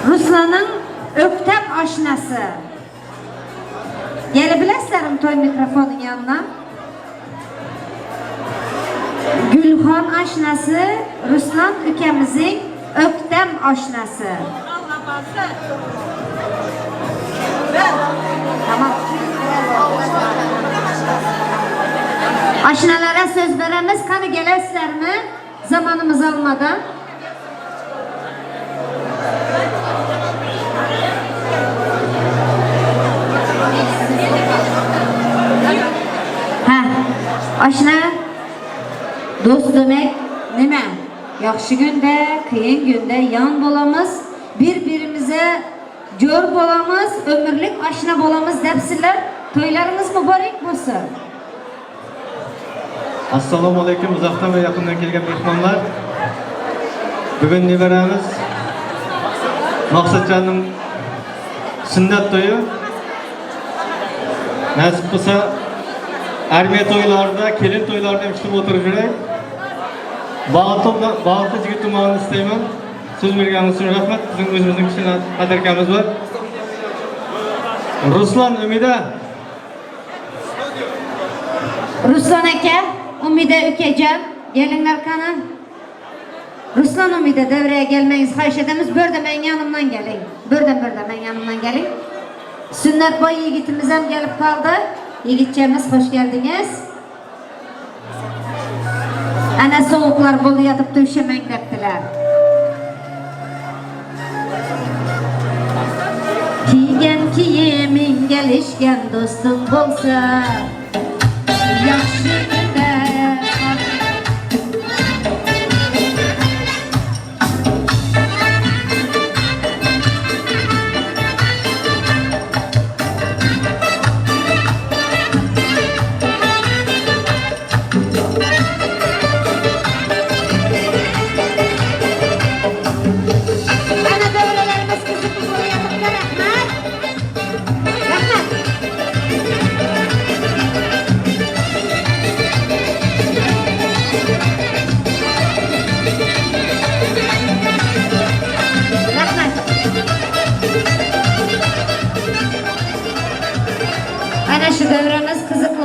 Ruslan'ın öktem aşnası. Gelebilirlerim toy mikrofonun yanına. Gülhan aşnası, Ruslan ülkemizin öktem aşnası. Tamam. Aşnalara söz veremiz, kanı gelesler mi? Zamanımız almadan. Aşna, dost demek nime? Yaxşı günde, kıyın günde yan bolamız, birbirimize jör bolamız, ömürlük aşna bolamız depsiler. Toylarımız mübarek olsun. Assalomu alaykum, uzoqdan va yaqindan kelgan mehmonlar. Bugun nevaramiz Maqsadjonning sunnat to'yi. Nasib bo'lsa armiya to'ylarida, kelin to'ylarida ishtirok o'tirib yuray. Bag'atli jigit tumanini istayman. So'z berganingiz uchun rahmat. Bizning o'zimizning kichkina qadrkamiz bor. Ruslan Umida. Ruslan aka, Umida ukajon, gelinlar qani? Ruslan Umida devreye gelmeyiz, xahish etamiz. Birda men yanımdan geling. Birda men yanımdan geling. Sunnatboy yigitimiz ham gelip kaldı. Yigitchamiz hoş geldiniz. Ana soğuklar bolu yatıp döşemeng deptiler. Kiygen kiyeming gelişken dostum bolsa, yaxshi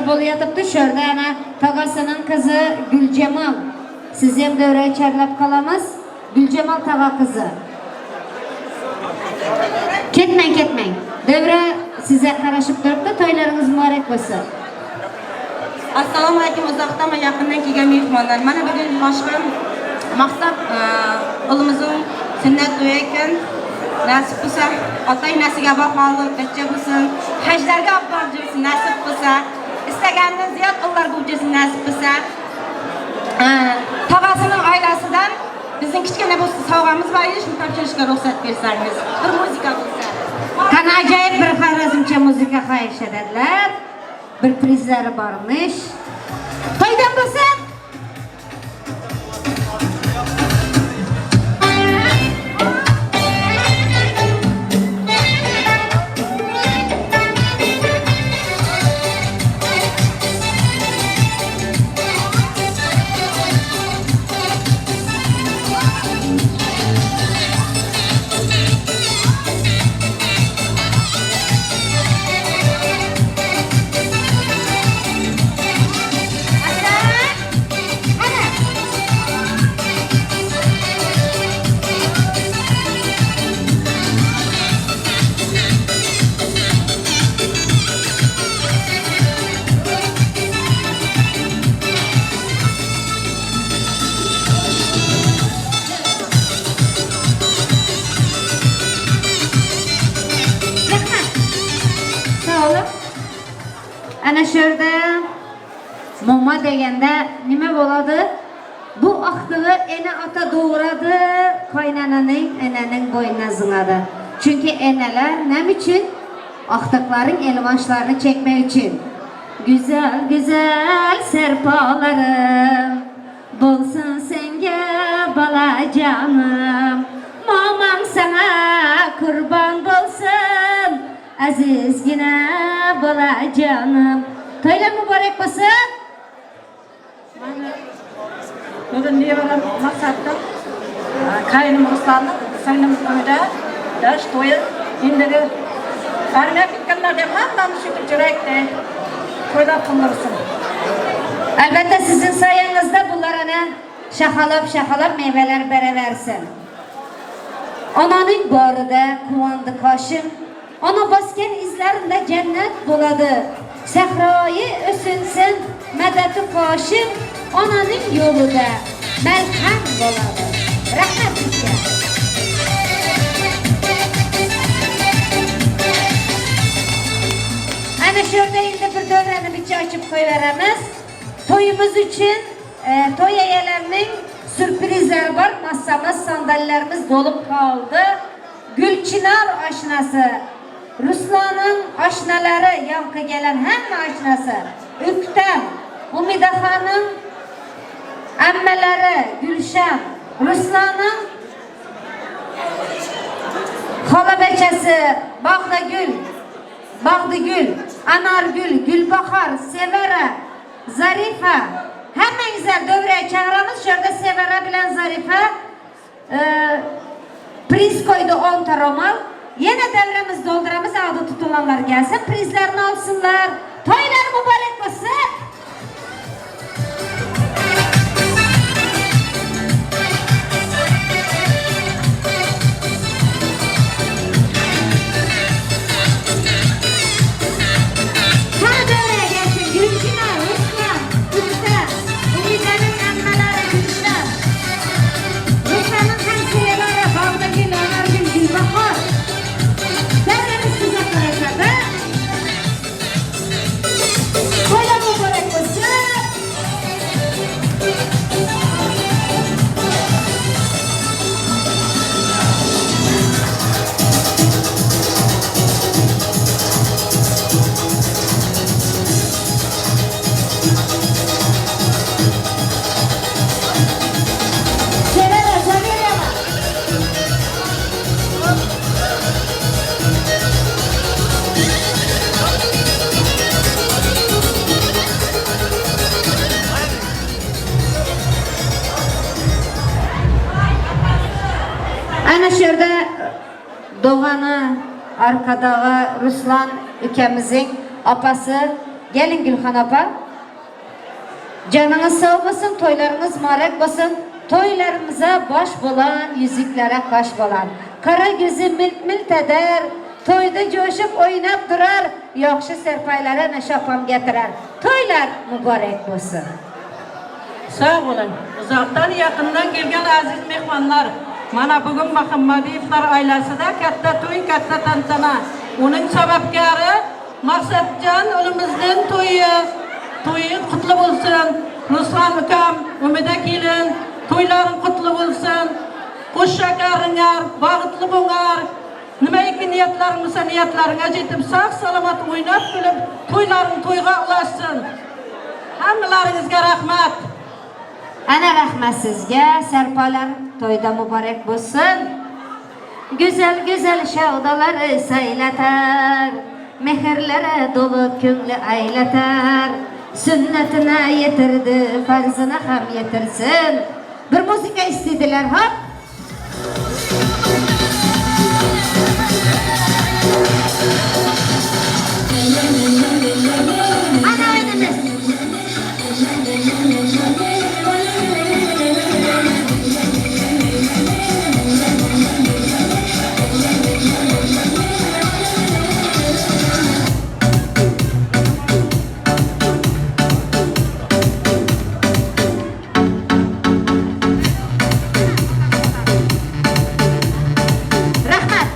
kunda yatıptı şurada ana tagasının kızı Gülcemal. Siz hem dövreye çarlap kalamız. Gülcemal taga kızı. Ketmeyin. Dövre size karışıp durup da toylarınız mübarek olsun. Assalomu alaykum, uzoqdan va yaqindan kelgan mehmonlar. Mana bugun boshqam maqsad o'g'limizning sunnat to'yi ekan. Nasib bo'lsa, ota-onasiga boqmoqlik bachcha bo'lsin, hajlarga olib borib yursin, nasib bo'lsa. İstegandan ziyod ularga o'tsin nasib bo'lsa. Tog'asining oilasidan biz Bizning kichkina bo'lsa sovg'amiz bor edi, shuni topshirishga ruxsat bersangiz. Bir muzika bo'lsa. Qani ajoyib bir xorazmcha muzika xohish etadilar. Bir prizlari bormish. To'ydan bo'lsa ana shu yerda momo deganda nima bo'ladi? Bu aqtig'i ena ota doğradı, qaynananing enaning bo'ynina zingadi. Chunki enalar nima uchun? Aqtiqlaring elvanshlarini chekmek uchun. Güzel güzel serpalarim bo'lsin senga balacanım. Mamam sana kurban bo'lsin, azizgina balacanım. To'ylar muborak bo'lsin. Bugün diye bana maksattım. Kaynım Ruslan'ın singlim to'yda dash to'yi indigi armiya ketganlar deb hammamiz shukr jurakda to'ylab qildirsin. Albatta sizin sayenizde bunlar ana şahalab meyveler beraversin. Ananın bağrıda kuvandı kaşım, ana basken izlerinde cennet buladı. Sehroyi ösünsün medeti kaşım, ananın yolu da melhem buladı. Rahmet sizə. Ana şurada indi bir dövrəni bir açıp koyveremiz. Toyumuz için toy eyelerinin sürprizler var. Masamız, sandalyelerimiz dolup kaldı. Gülçinar aşnası, Ruslan'ın aşnaları, yankı gelen hem aşnası, Üktem, Umidahan'ın emmeleri, Gülşen, Ruslan'ın halabeçesi, Bağdıgül, Anargül, Gülbahar, Severa, Zarife, hemen güzel dövreye çağıramız. Şurada Severa bilen Zarife priz koydu 10 taromal. Yine devremiz dolduramız, adı tutulanlar gelsin, prizlerini alsınlar. Toylar mübarek olsun. Ana şurada Doğan'ı, arkadağı Ruslan ülkemizin apası. Gelin Gülhan apa. Canınız sağ olsun, toylarınız mübarek olsun. Toylarımıza baş bulan, yüzüklere kaş bulan. Kara gözü milt milt eder, toyda coşup oynap durar, yaxşı serpaylara neşapam getirer. Toylar mübarek olsun. Sağ olun. Uzaktan yakından gelgen aziz mehmanlar. Mana bugün Muhammadiyevlar ailesida katta to'y, katta tantana. Onun sababkari Maqsadjon o'limizning to'yi qutlu bo'lsin. Ruslan ukam, Umida kelin, Toyların kutlu olsun. Kuş şekerlinger, bağıtlı boğar. Nime niyetlarımıza niyetlerine yetip sağ salamat oynap gülüp toyların toyga ulaşsın. Hamılarınızga rahmat. Ana rahmat sizge, serpalar toyda mübarek bulsun. Güzel güzel şavdaları saylatar, mehirlere dolu köngli aylatar. Sünnetine yetirdi, farzına ham yetirsin. Bir müzika istediler ha? Ana oynanır. Rahmat.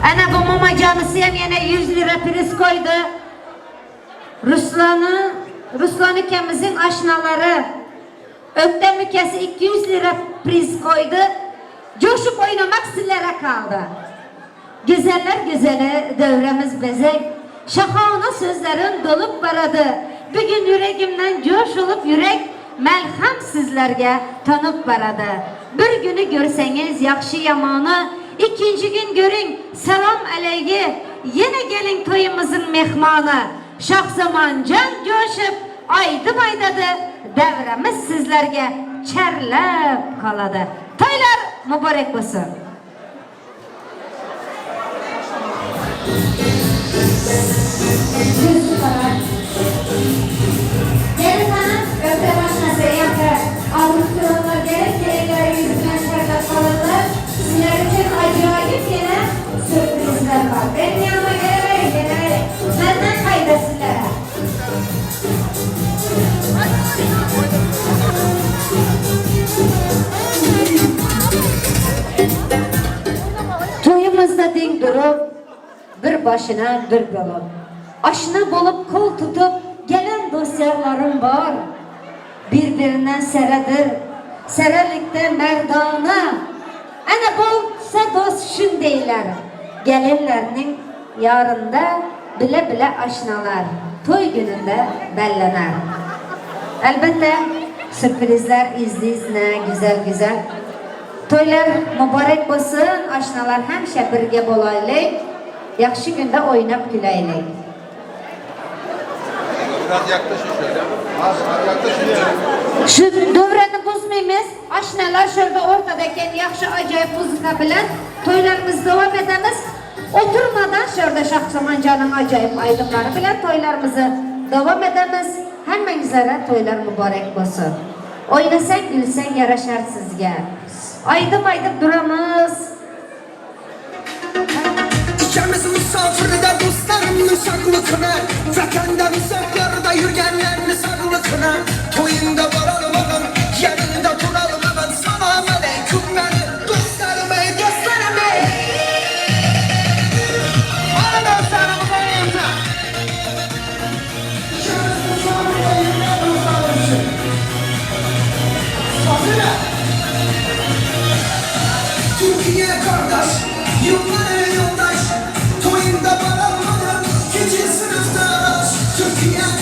Ana bu mama canısı yine 100 lira priz koydu. Ruslan ikemizin aşnaları Öktem ülkesi 200 lira priz koydu. Coşup oynamak sizlere kaldı. Güzeller güzeli devremiz bezek. Şahane sözlerin dolup baradı. Bugün yüreğimden coşulup yürek melhem sizlerge tanıp baradı. Bir günü görseniz yakşı yamanı, ikinci gün görün selam aleyhi. Yine gelin toyumuzun mehmanı. Şah zaman can coşup aydı baydadı. Devremiz sizlerge çerlep kaladı. Toylar mübarek olsun. Gelin hanım, köfte başına yapar. Avrupalılar gerek gerekler yüzünden şarkı kalırlar. Sizler için acayip yine sürprizler var. Benim yanıma gelemeyin. Benden kayda sizlere. Toyumuzda ding durup bir başına bir bulup aşına bulup kol tutup gelen dostlarım var. Birbirinden seredir, serelikte merdana. Ana bolsa dost şun deyler. Gelinlerinin yarında bile bile aşnalar. Toy gününde bellener. Elbette sürprizler izne güzel güzel. Toylar mübarek olsun, aşnalar hemşe birge bolaylık. Yakşı günde oynap güleylik. Biraz yaklaşın şöyle. Az yaklaşın. Şu dövreni bozmayımız, aşnalar şurada ortadayken yakşı acayip muzika bilen toylarımız devam edemiz. Oturmadan şurada Şahsamancan'ın acayip aydınları bilen toylarımızı devam edemiz. Hemen üzere toylar mübarek olsun. Oynasan gülsen yaraşar sizge. Aydım duramız. İkimiz misafirde dostlarımın saklıkına Vatanda misafirde yürgenlerini saklıkına Toyunda varalım ağam, yerinde duralım ağam Salam aleyküm benim dostlarım ey dostlarım ey Bana dostlarım benim İkimiz misafirde yürgenlerini saklıkına Hazırla Türkiye kardeş, yılların yoldaş Toyunda var almadan, gecesiniz dağış Türkiye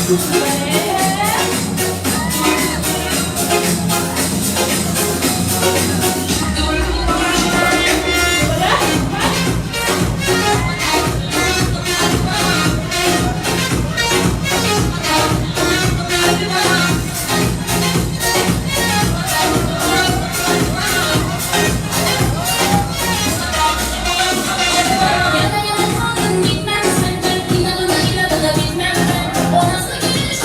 Yana yana kaldın gitmem sen, inadına inadına bitmem ben. O nasıl gülüş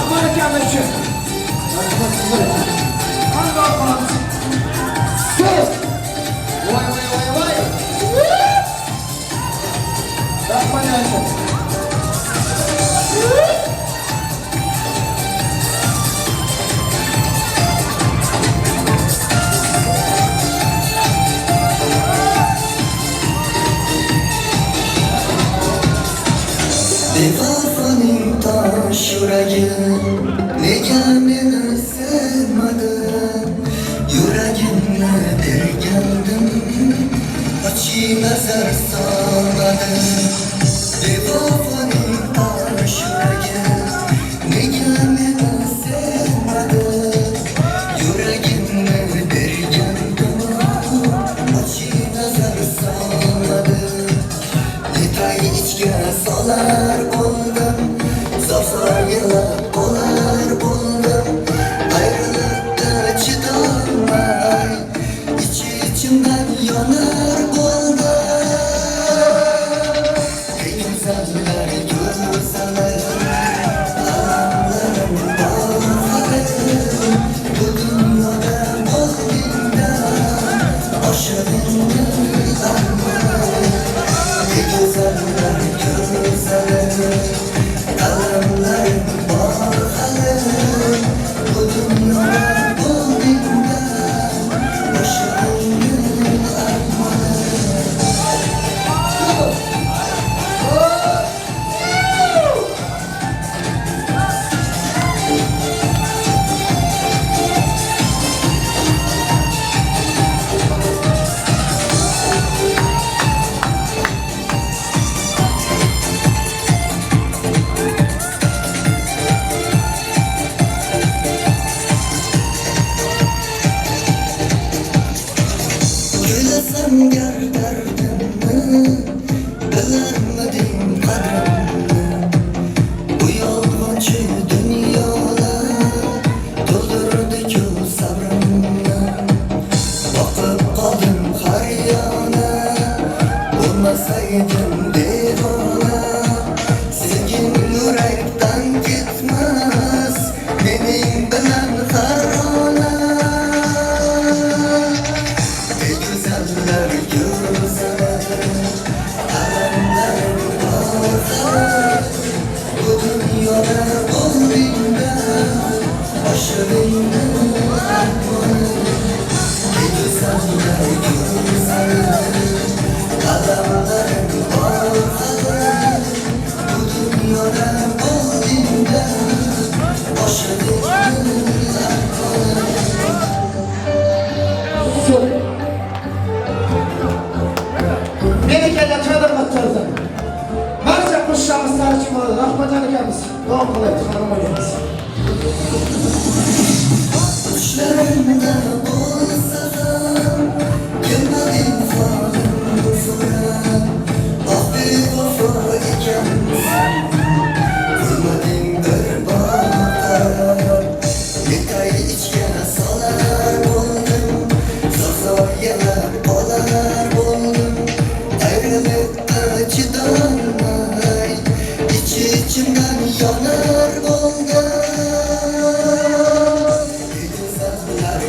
Rahman ekanlar için. Rahman sizler için. Hadi bakalım. Söz. Vay vay vay vay. Rahman ekanlar. Vefafanın taş yüreği nega meni sevmedin Yüreğimle bir geldim açı nazar salmadın Vefafanın taş yüreği nega meni sevmedin Yüreğimle bir geldim açı nazar salmadın Detay içke salar buldum Zafer yıllar dolar buldum Ayrılıkta çıdamay içimden yanar buldum Ey güzeller güzeller Aramlarım bağlarım Bu dünyada bugünden aşırı güzeller güzeller Kalanlarım bağlarım Bu dünyada bugünden başımın armanı Gülesem gör derdimi Bilemedim kadrini Bu yalvancı dünyada Doldurdu ki sabrımla Bakıp kaldım her yana Olmasaydım divana Sevgim yürekten gitmez Benim bilen karana Ey güzeller güzeller Alemlerim bağlar Bu dünyada bugünden aşırıyım armanı Ey güzeller güzeller Alemlerim bağlar Bu dünyada bugünden aşırıyım armanı Beni kelle çadırmak tarzı. Barca kuşağımız tarçım olarak Rahman ekanımız. Doğum kılaydı hanıma geliriz. Kuşlarımda olsa da Gönlüm falım sonra Ah bir vafa ikensin Kurmadım bir bağlar Detay içke salar buldum Zor yeler olar buldum Ayrılıkta çıdamay içimden yanar buldum Güzeller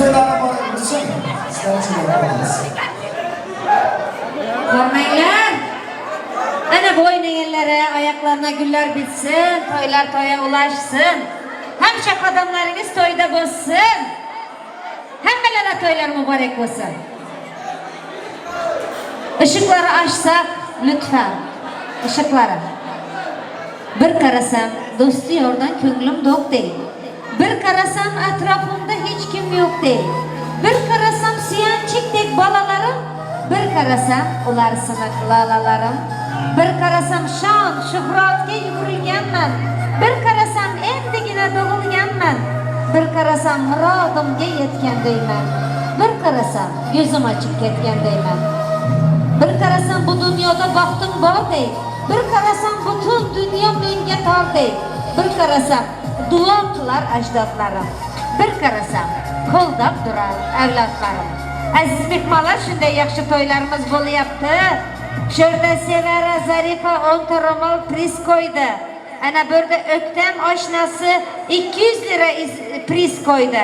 to'ylarni borib bilsin. Sizlar chiqaramiz. Görmeyler. Ana boyun eğenlere ayaklarına güller bitsin, toylar toya ulaşsın. Hem şak adamlarınız toyda bulsun. Hem belere toylar mübarek olsun. Işıkları açsak lütfen. Işıkları. Bir karasam dostu yordan köngülüm dok değil. Bir karasam etrafımda hiç kim yok değil. Bir karasam siyançikdek balalarım. Bir karasam ular sınık lalalarım. Bir karasam şan, şöhratga yugurganman. Bir karasam endigina doğulganman. Bir karasam murodimga yetkandayman. Bir karasam gözüm açıp ketgandayman. Bir karasam bu dunyoda baxtim bor dey. Bir karasam bütün dünya menga tor dey. Bir karasam duo qilar ajdodlarim. Bir karasam qo'ldab durar avlodlarim. Aziz mehmonlar, shunday yaxshi to'ylarimiz bo'lyapti. Şurada Sevara Zarifa 10 romal priz koydu. Ana burada Öktem aşnası 200 lira priz koydu.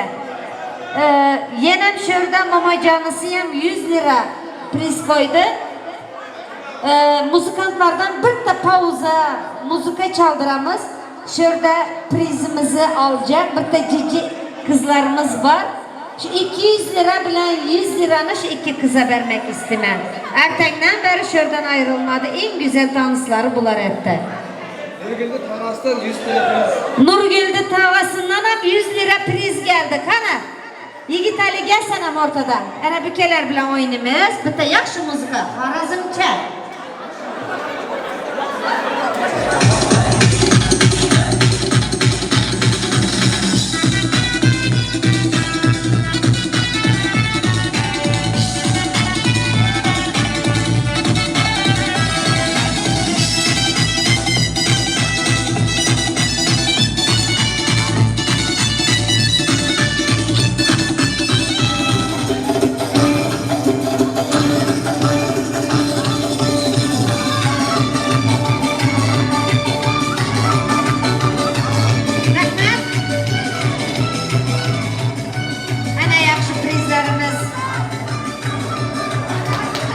Yenem şurada mamacanısı hem 100 lira priz koydu. Muzikantlardan bir de pauza muzika çaldıramız. Şurada prizimizi alacak. Bir de cici kızlarımız var. Şu 200 lira bilen 100 liranı şu iki kıza vermek istemem. Ertekten beri şuradan ayrılmadı. En güzel tanısları bular etti. Nurgül'de tanasından 100 lira priz. Nurgül'de tavasından hem 100 lira priz geldi. Kana. Yigit Ali gel sana ortada. Ana bükeler bilen oynayımız. Bir de yakşı muzika. Harazım çek.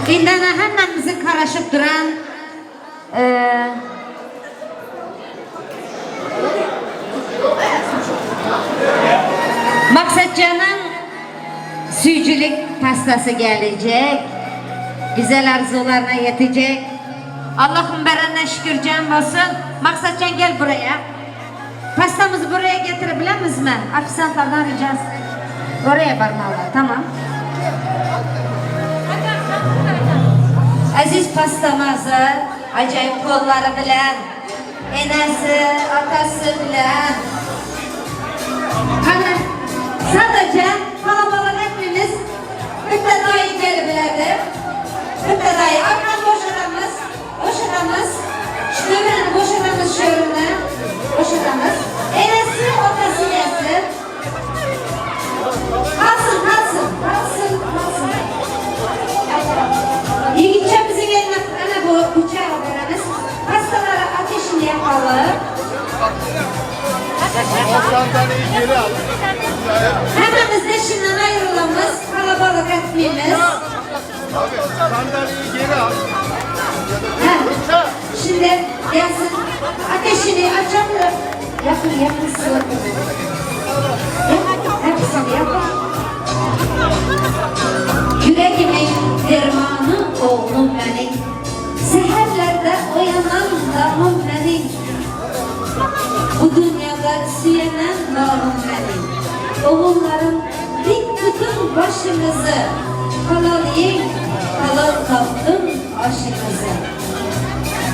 İndana hemmemizin karışıp duran Maksatcan'ın suyuculuk pastası gelecek. Güzel arzularına yetecek. Allah'ın berene şükür can olsun. Maksatcan gel buraya. Pastamızı buraya getirebilir miyiz mi? Afisantlardan ricaz. Oraya barmalar, tamam. Aziz pastamızı acayip kolları bilen, enesi, atası bilen. Hani sadece kalabalık hepimiz müptedayı gelebilirdi. Müptedayı arkan boşaramız, şöyle boşaramız şöyle, boşaramız. Enesi, atası gelsin. Kalsın. Yigitçemizin eline ana bu bıçağı veririz. Pastalara ateşini yapalım. Sandalyeyi geri al. Hemimiz de şimdiden ayrılamız. Kalabalık etmeyimiz. Abi sandalyeyi geri al. Şimdi gelsin. Ateşini açalım. Yapın sıvı. Hepsini yapın. Yüreğimin dermanı oğlum benim. Seherlerde uyanan dağım benim. Bu dünyada süyenen dağım benim. Oğullarım dik tutun başınızı. Halal yiyin, halal kaptın aşınızı.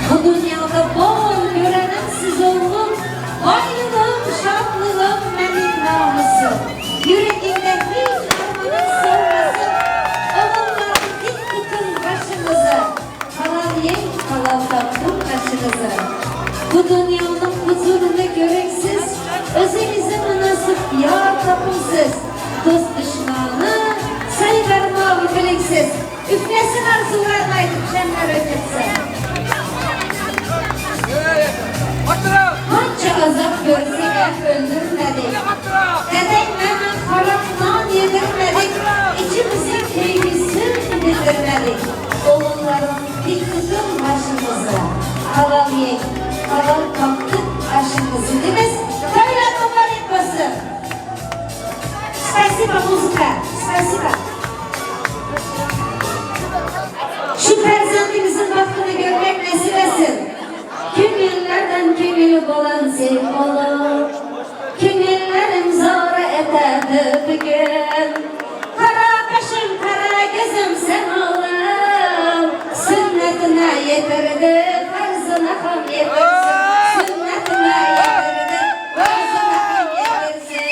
Bu dünyada bol görenem siz oğlum. Ayrılığım, şatlılığım benim namusum. Yüreğimde hiç armanın solmasın. Oğullarım dik tutun başınızı. Halal yiyin, halal kaptın aşınızı. Bu dünyanın huzurunu göreksiz, özünüze münasip yar tapımsız. Dost düşmanı, sayılarım abi bileksiz. Üflesin arzularlaydı, şenler ötesi. Hança azap görsek öldürmedi. Dedek Mehmet Karak'tan yedirmedi. halal ye, halal kaptık aşkımızı demez. Toylar mübarek olsun. Спасибо, музыка, спасибо. Şu perzendimizin baktığını görmek nesilesin. Künillerden künül olan sen olur. Künillerim zor ederdi bugün. Kara kaşım, kara gözüm sen oğlum. Sünnetine yetirdi, farzına ham yetirsin. Sünnetine yetirdi, farzına ham yetirsin.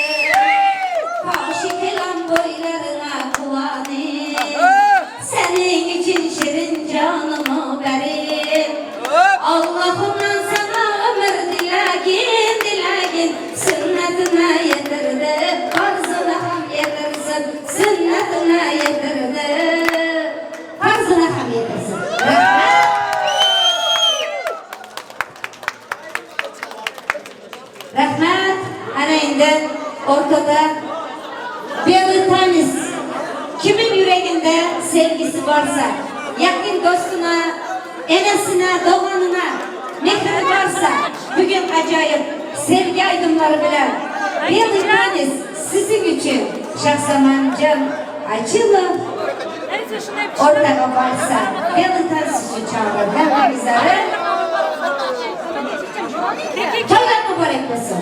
Kaşikilan boylarına kullanayım. Senin için şirin canımı verin. Allah'ımdan sana ömür dilagin, dilagin. Sünnetine yetirdi, farzına ham yetirsin. Sünnetine yetirdi, farzına ham yetirsin. Rahmet, ana indi ortada bir temiz. Kimin yüreğinde sevgisi varsa, yakın dostuna, enesine, doğanına mehri varsa, bugün acayip sevgi aydınları bilen bir temiz sizin için Şahsamancım açılı ortada varsa bir temiz için çağırır. Hemen bizlere toylar mübarek olsun.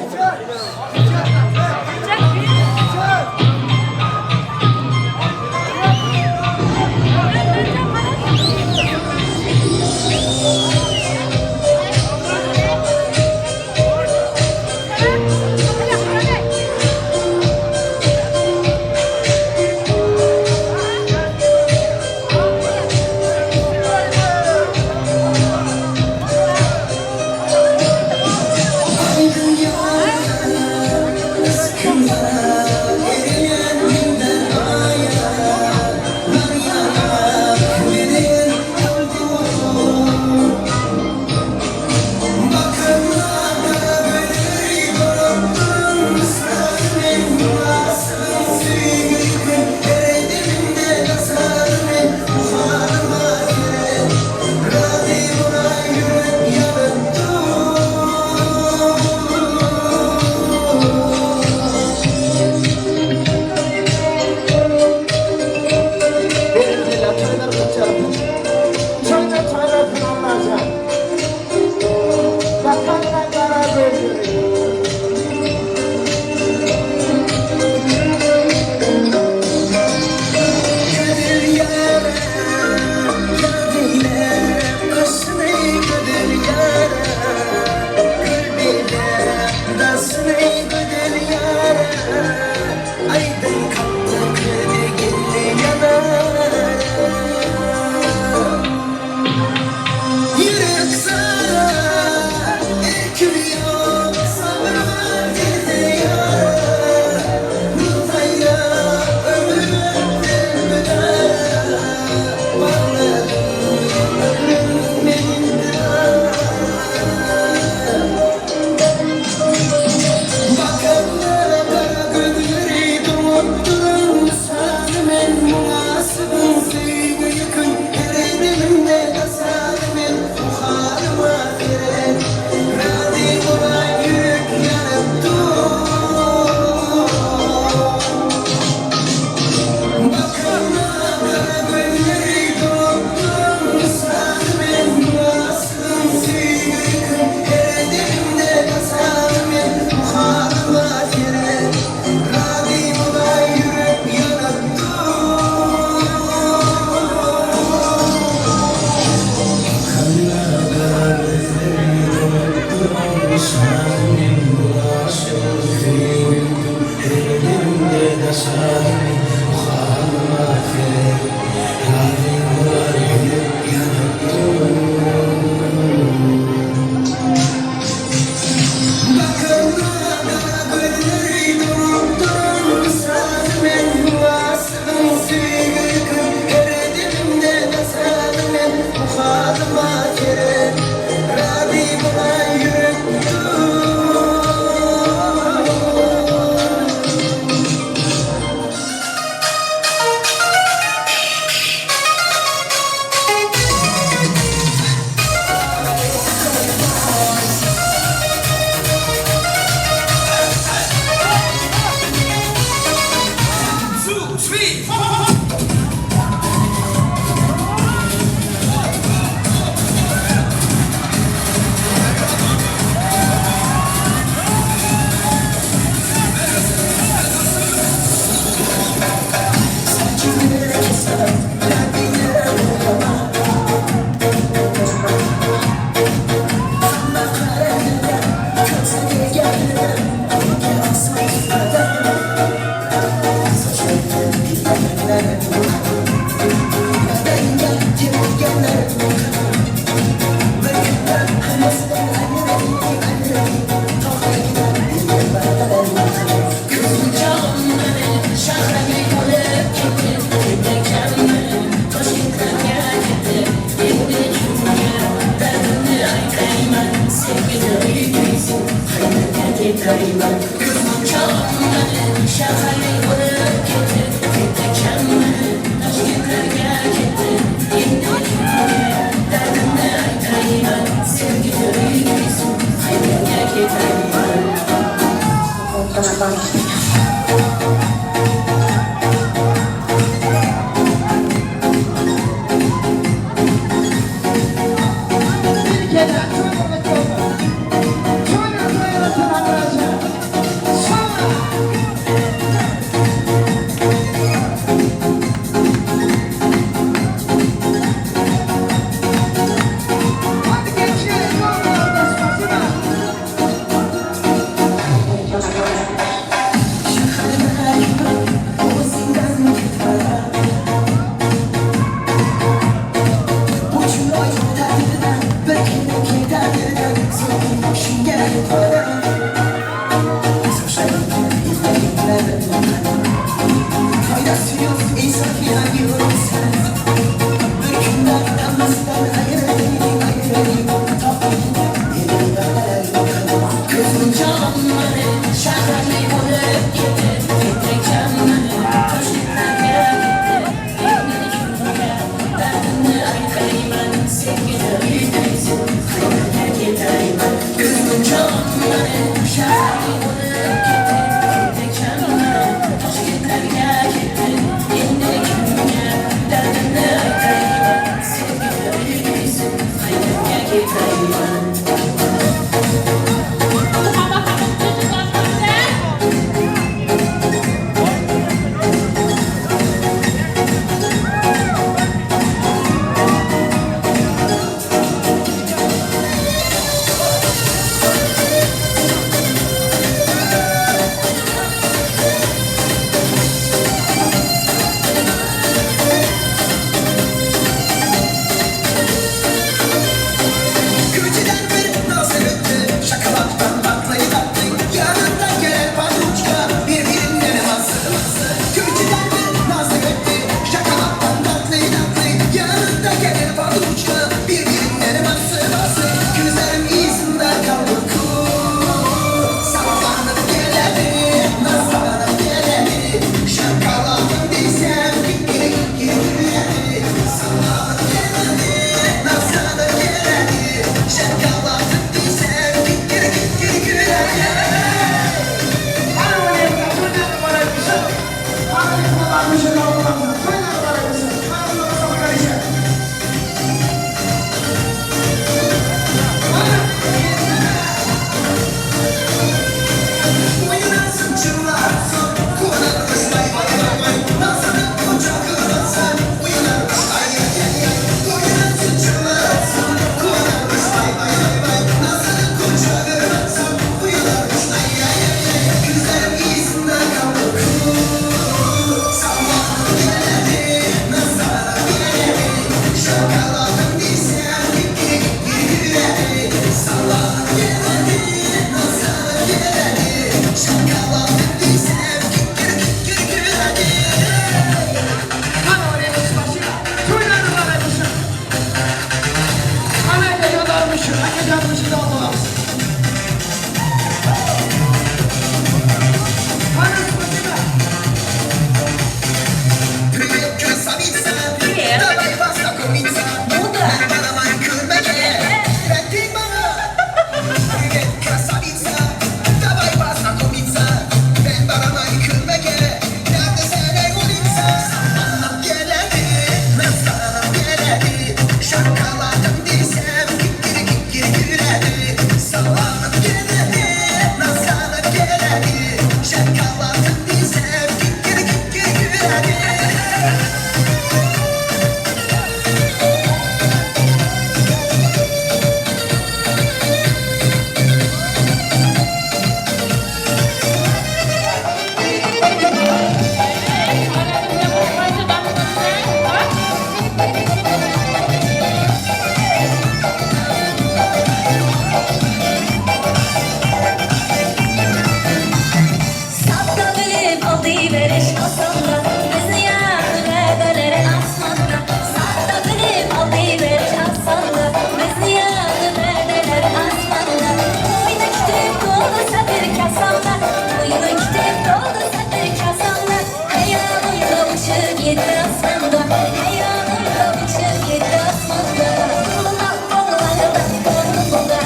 Sapta bilip aldı veriş asanda bizi yerlere asmanda. Sapta bilip aldı veriş asanda bizi yerlere asmanda. Boynu kitap doldu satır kasanda, boynu kitap doldu satır kasanda. Hayalımda uçup gitti asmanda, hayalımda uçup gitti asmanda. Koluna kolunda,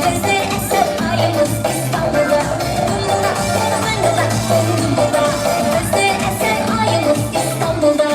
bizde esip ayımız İstanbul'da. Bizde eser ayımız İstanbul'da.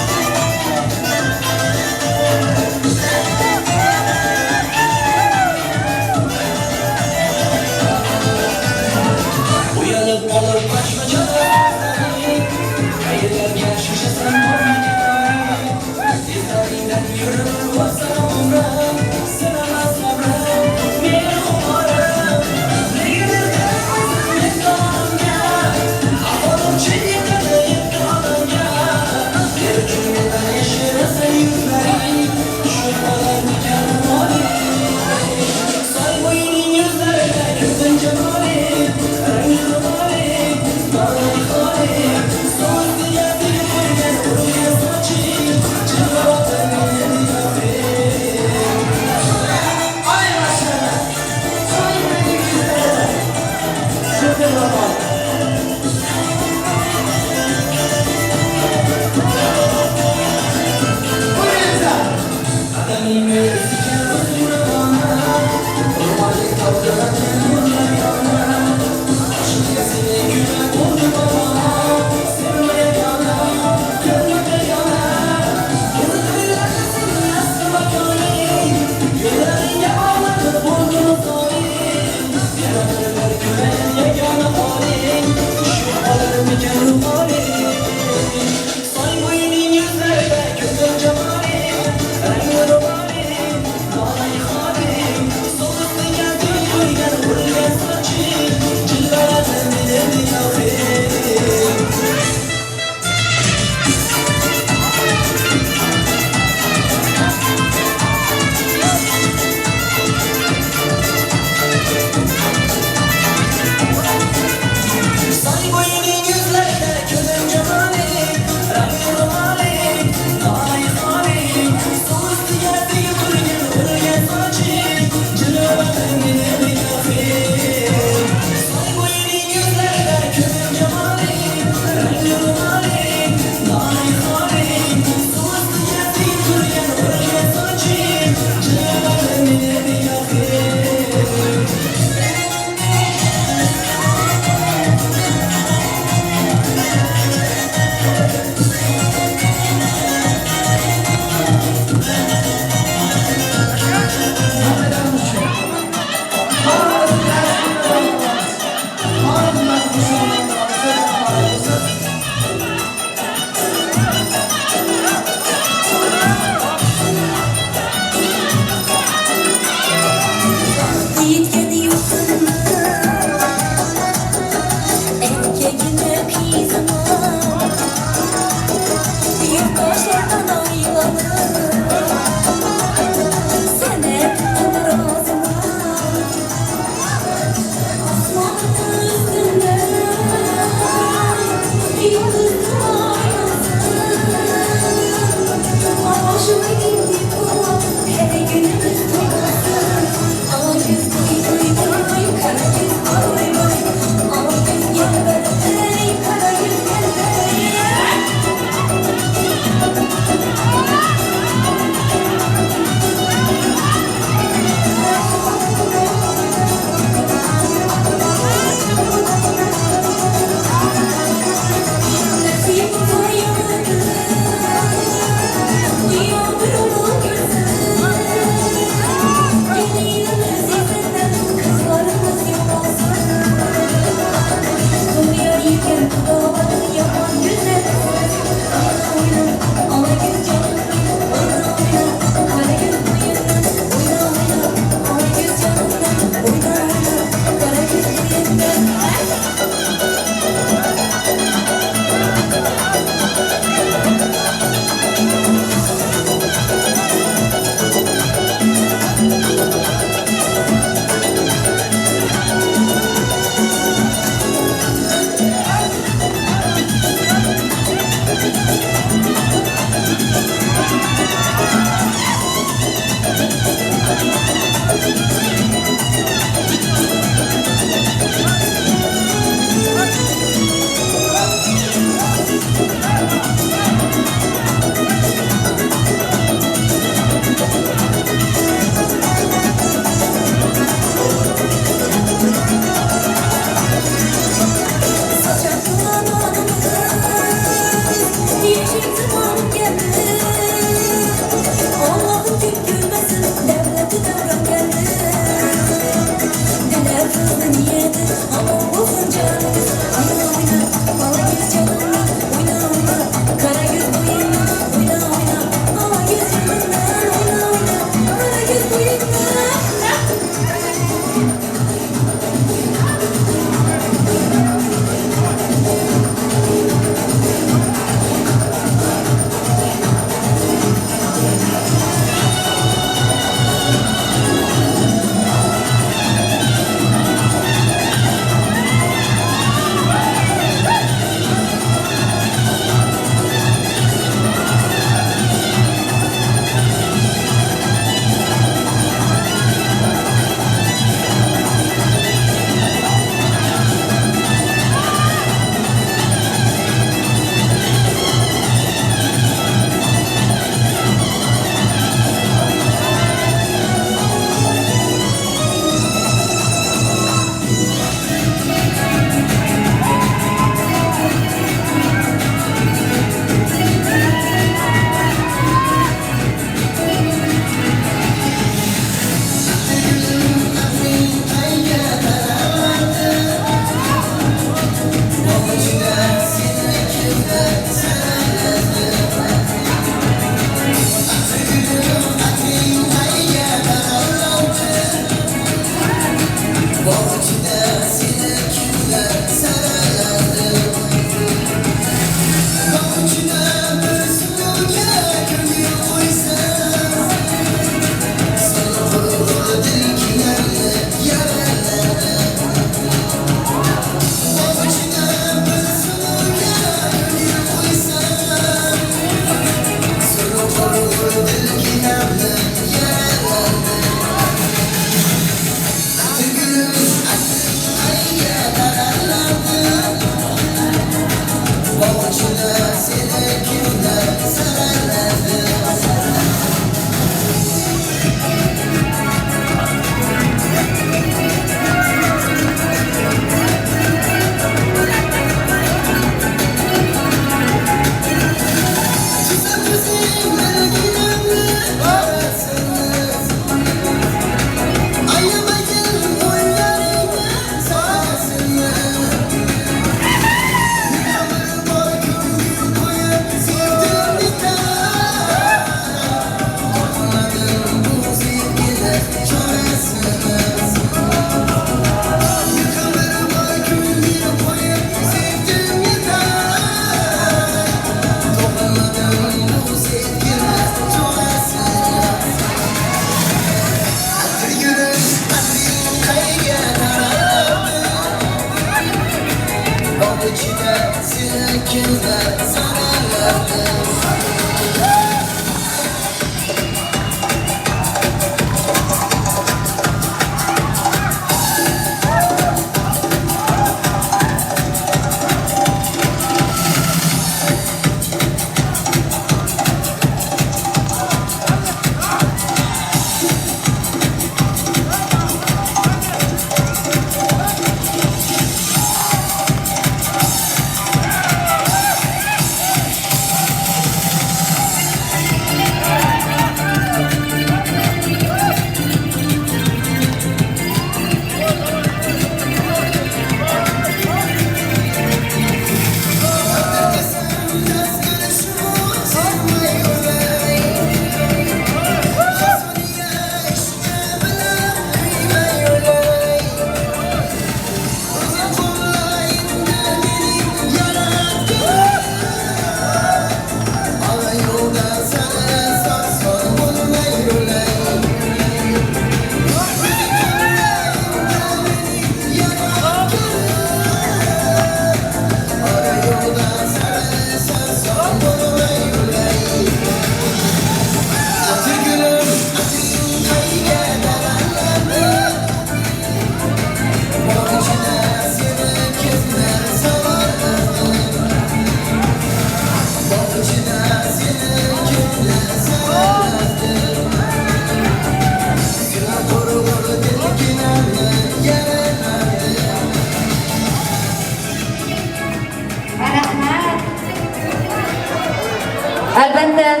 Albatta,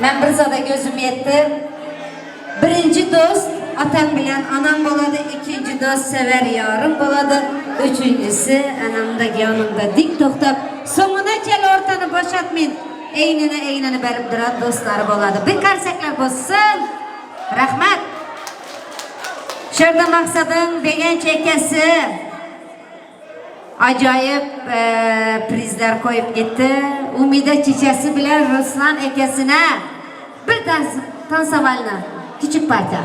men bir zada gözüm yetti. Birinci dost atam bilen anam boladı, ikinci dost sever yarım boladı, üçüncüsü anamda yanımda dik toktap, sonuna kel ortanı boşatmayın. Eynini berip duran dostları boladı. Bir karsekler bozsun. Rahmat. Şurada maksadın degen çekesi. Acayip prizler koyup gitti. Umide çiçesi bile Ruslan ekesine bir tansavalına küçük parça.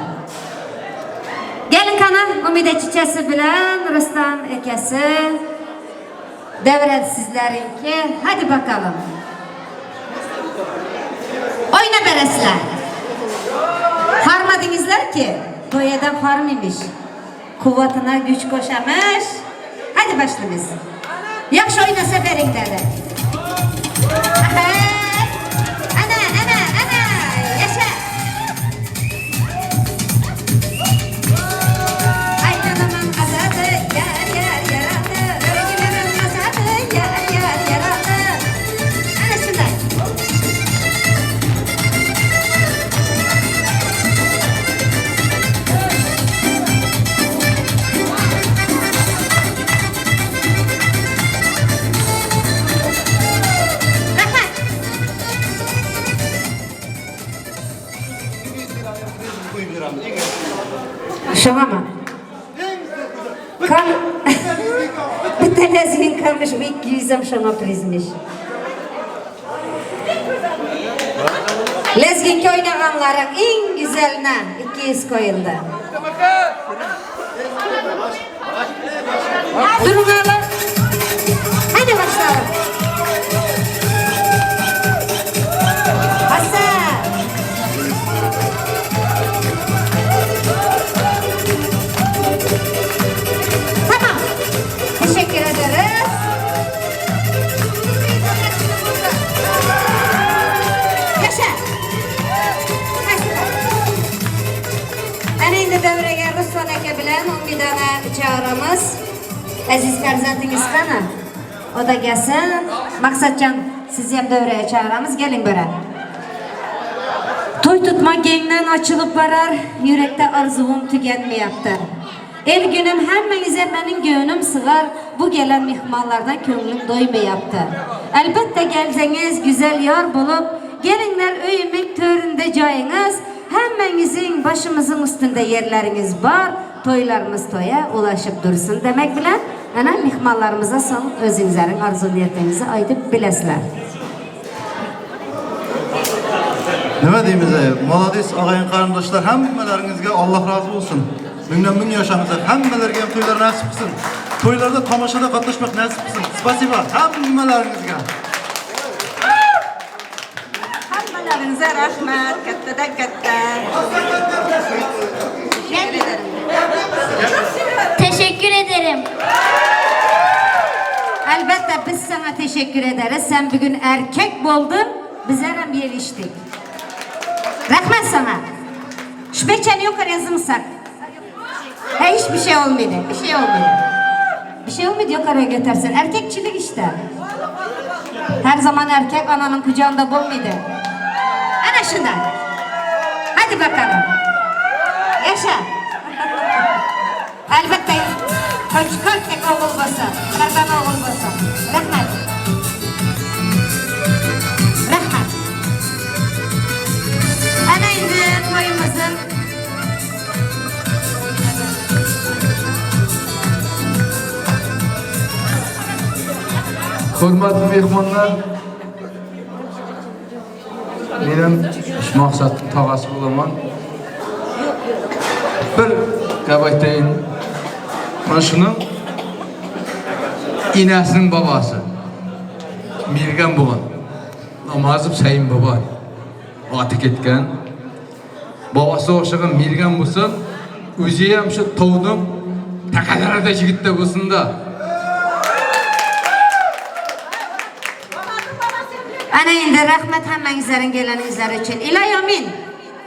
Gelin kana Umide çiçesi bilen Ruslan ekesi devret sizlerinki. Hadi bakalım. Oyna beresler. Harmadınızlar ki toyadan harm imiş. Kuvvetine güç koşamış. Hadi başlayalım. Yakşı oyna seferingleri. Ana, yaşa. Aynanan azadı, yar yaradı. Örgülerin azadı, yar yaradı. Ana şundan. Şuna mı? Kan... Bir tanesinin kalmış, bir 200'em şuna prizmiş. Lezginki oynağanların en güzeline 200 koyuldu. Durun alın. Hadi başlayalım. Hasan. Tamam. Teşekkür ederiz. Yaşa. Ana endi devreye Ruslan aka bilan Umidani çağıramiz. Aziz farzandingiz qani? O da gelsin. Maqsadjon, sizni ham devreye çağıramiz. Gelin bera. Toy tutma gengden açılıp barar, yürekte arzuum tükenmeyaptır. El günüm hemmenize benim gönlüm sığar, bu gelen mihmanlardan köngülüm doymayaptır. Elbette gelseniz güzel yar bulup, gelinler öyümün töründe cayınız, hemmenizin başımızın üstünde yerleriniz var, toylarımız toya ulaşıp dursun demek bilen, ana mihmanlarımıza son özünüzlerin arzu niyetinizi aydıp bilesler. Nima deymiz? Molodis ağayın qarindoshlar hammalaringizga Alloh rozi bo'lsin. Mingdan ming yaşanıza hammalarga ham to'ylar nasib qilsin. to'ylarda tomosada qatnashmak nasib qilsin. Spasiba hammalaringizga. Hammalaringizga rahmat, kattadan katta. Teşekkür ederim. Elbette biz sana teşekkür ederiz. Sen bugün erkek buldun, bize hem geliştik. Rahmet sana. Şu beçeni yukarıya zımsak. Hiçbir şey olmadı, bir şey olmadı. Bir şey olmadı yukarıya götürsen. Erkekçilik işte. Her zaman erkek ananın kucağında bulmadı. Ana şundan. Hadi bakalım. Yaşa. Elbette tek oğul basa. Kardan oğul basa. Rahmet. Rahmet. Ana indi toyumuzun hurmatli mehmonlar, benim maqsadim tog'asi bo'laman. Bir gap aytayin. Mana shuni inasining bobosi Mirgan bo'lgan. Namozov Sayin bobo oti ketgan. Bobosi o'xshagan Mirgan bo'lsin, o'zi ham shu tovning taqalarida yigitda bo'lsin-da. ana endi rahmat hammangizlarning kelaningizlar uchun. Iloyomin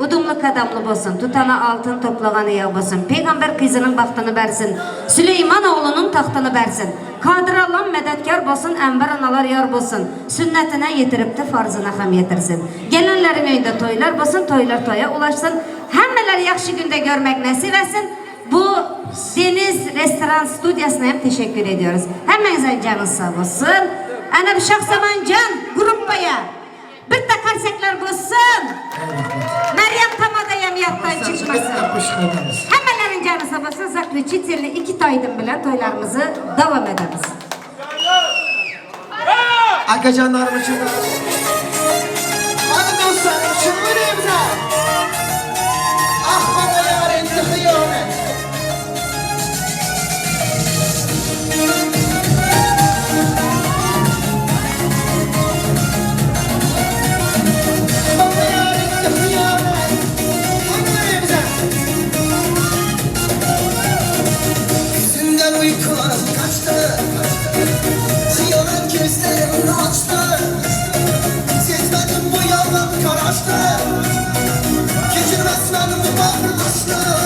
udumli qadamli bo'lsin, tutana oltin to'plagani yo'q bo'lsin. Payg'ambar qizining baxtini bersin, Sulaymon o'g'lining taxtini bersin. Qodir Alloh madadkor bo'lsin, anbar analar yor bo'lsin. Sunnatini yetiribdi, farzini ham yetirsin. Gelinlaring uyida to'ylar bo'lsin, to'ylar to'ya ulashsin. Hammalar yaxshi kunda ko'rmak nasib etsin. Bu Deniz restoran studiyasına hem teşekkür ediyoruz. Hemmangizlar canınız sağ olsun. Ana bir Şahzamancan gruppaya bitta qarsaklar bo'lsin. Meryem Tamadayam yattan çıkmasın. Hammalaring canı sağ olsun. Zaklı çitilli 2 toydim bilen toylarımızı devam ederiz. Akacanlarım için. Hadi dostlarım şunlarımıza. Ah baba yarın tıkıyonet. Uykularım kaçtı, Hıyanet gözlerim açtı, Sezmedim bu yalan karaştı, Geçirmez benim bu bağrı taştı.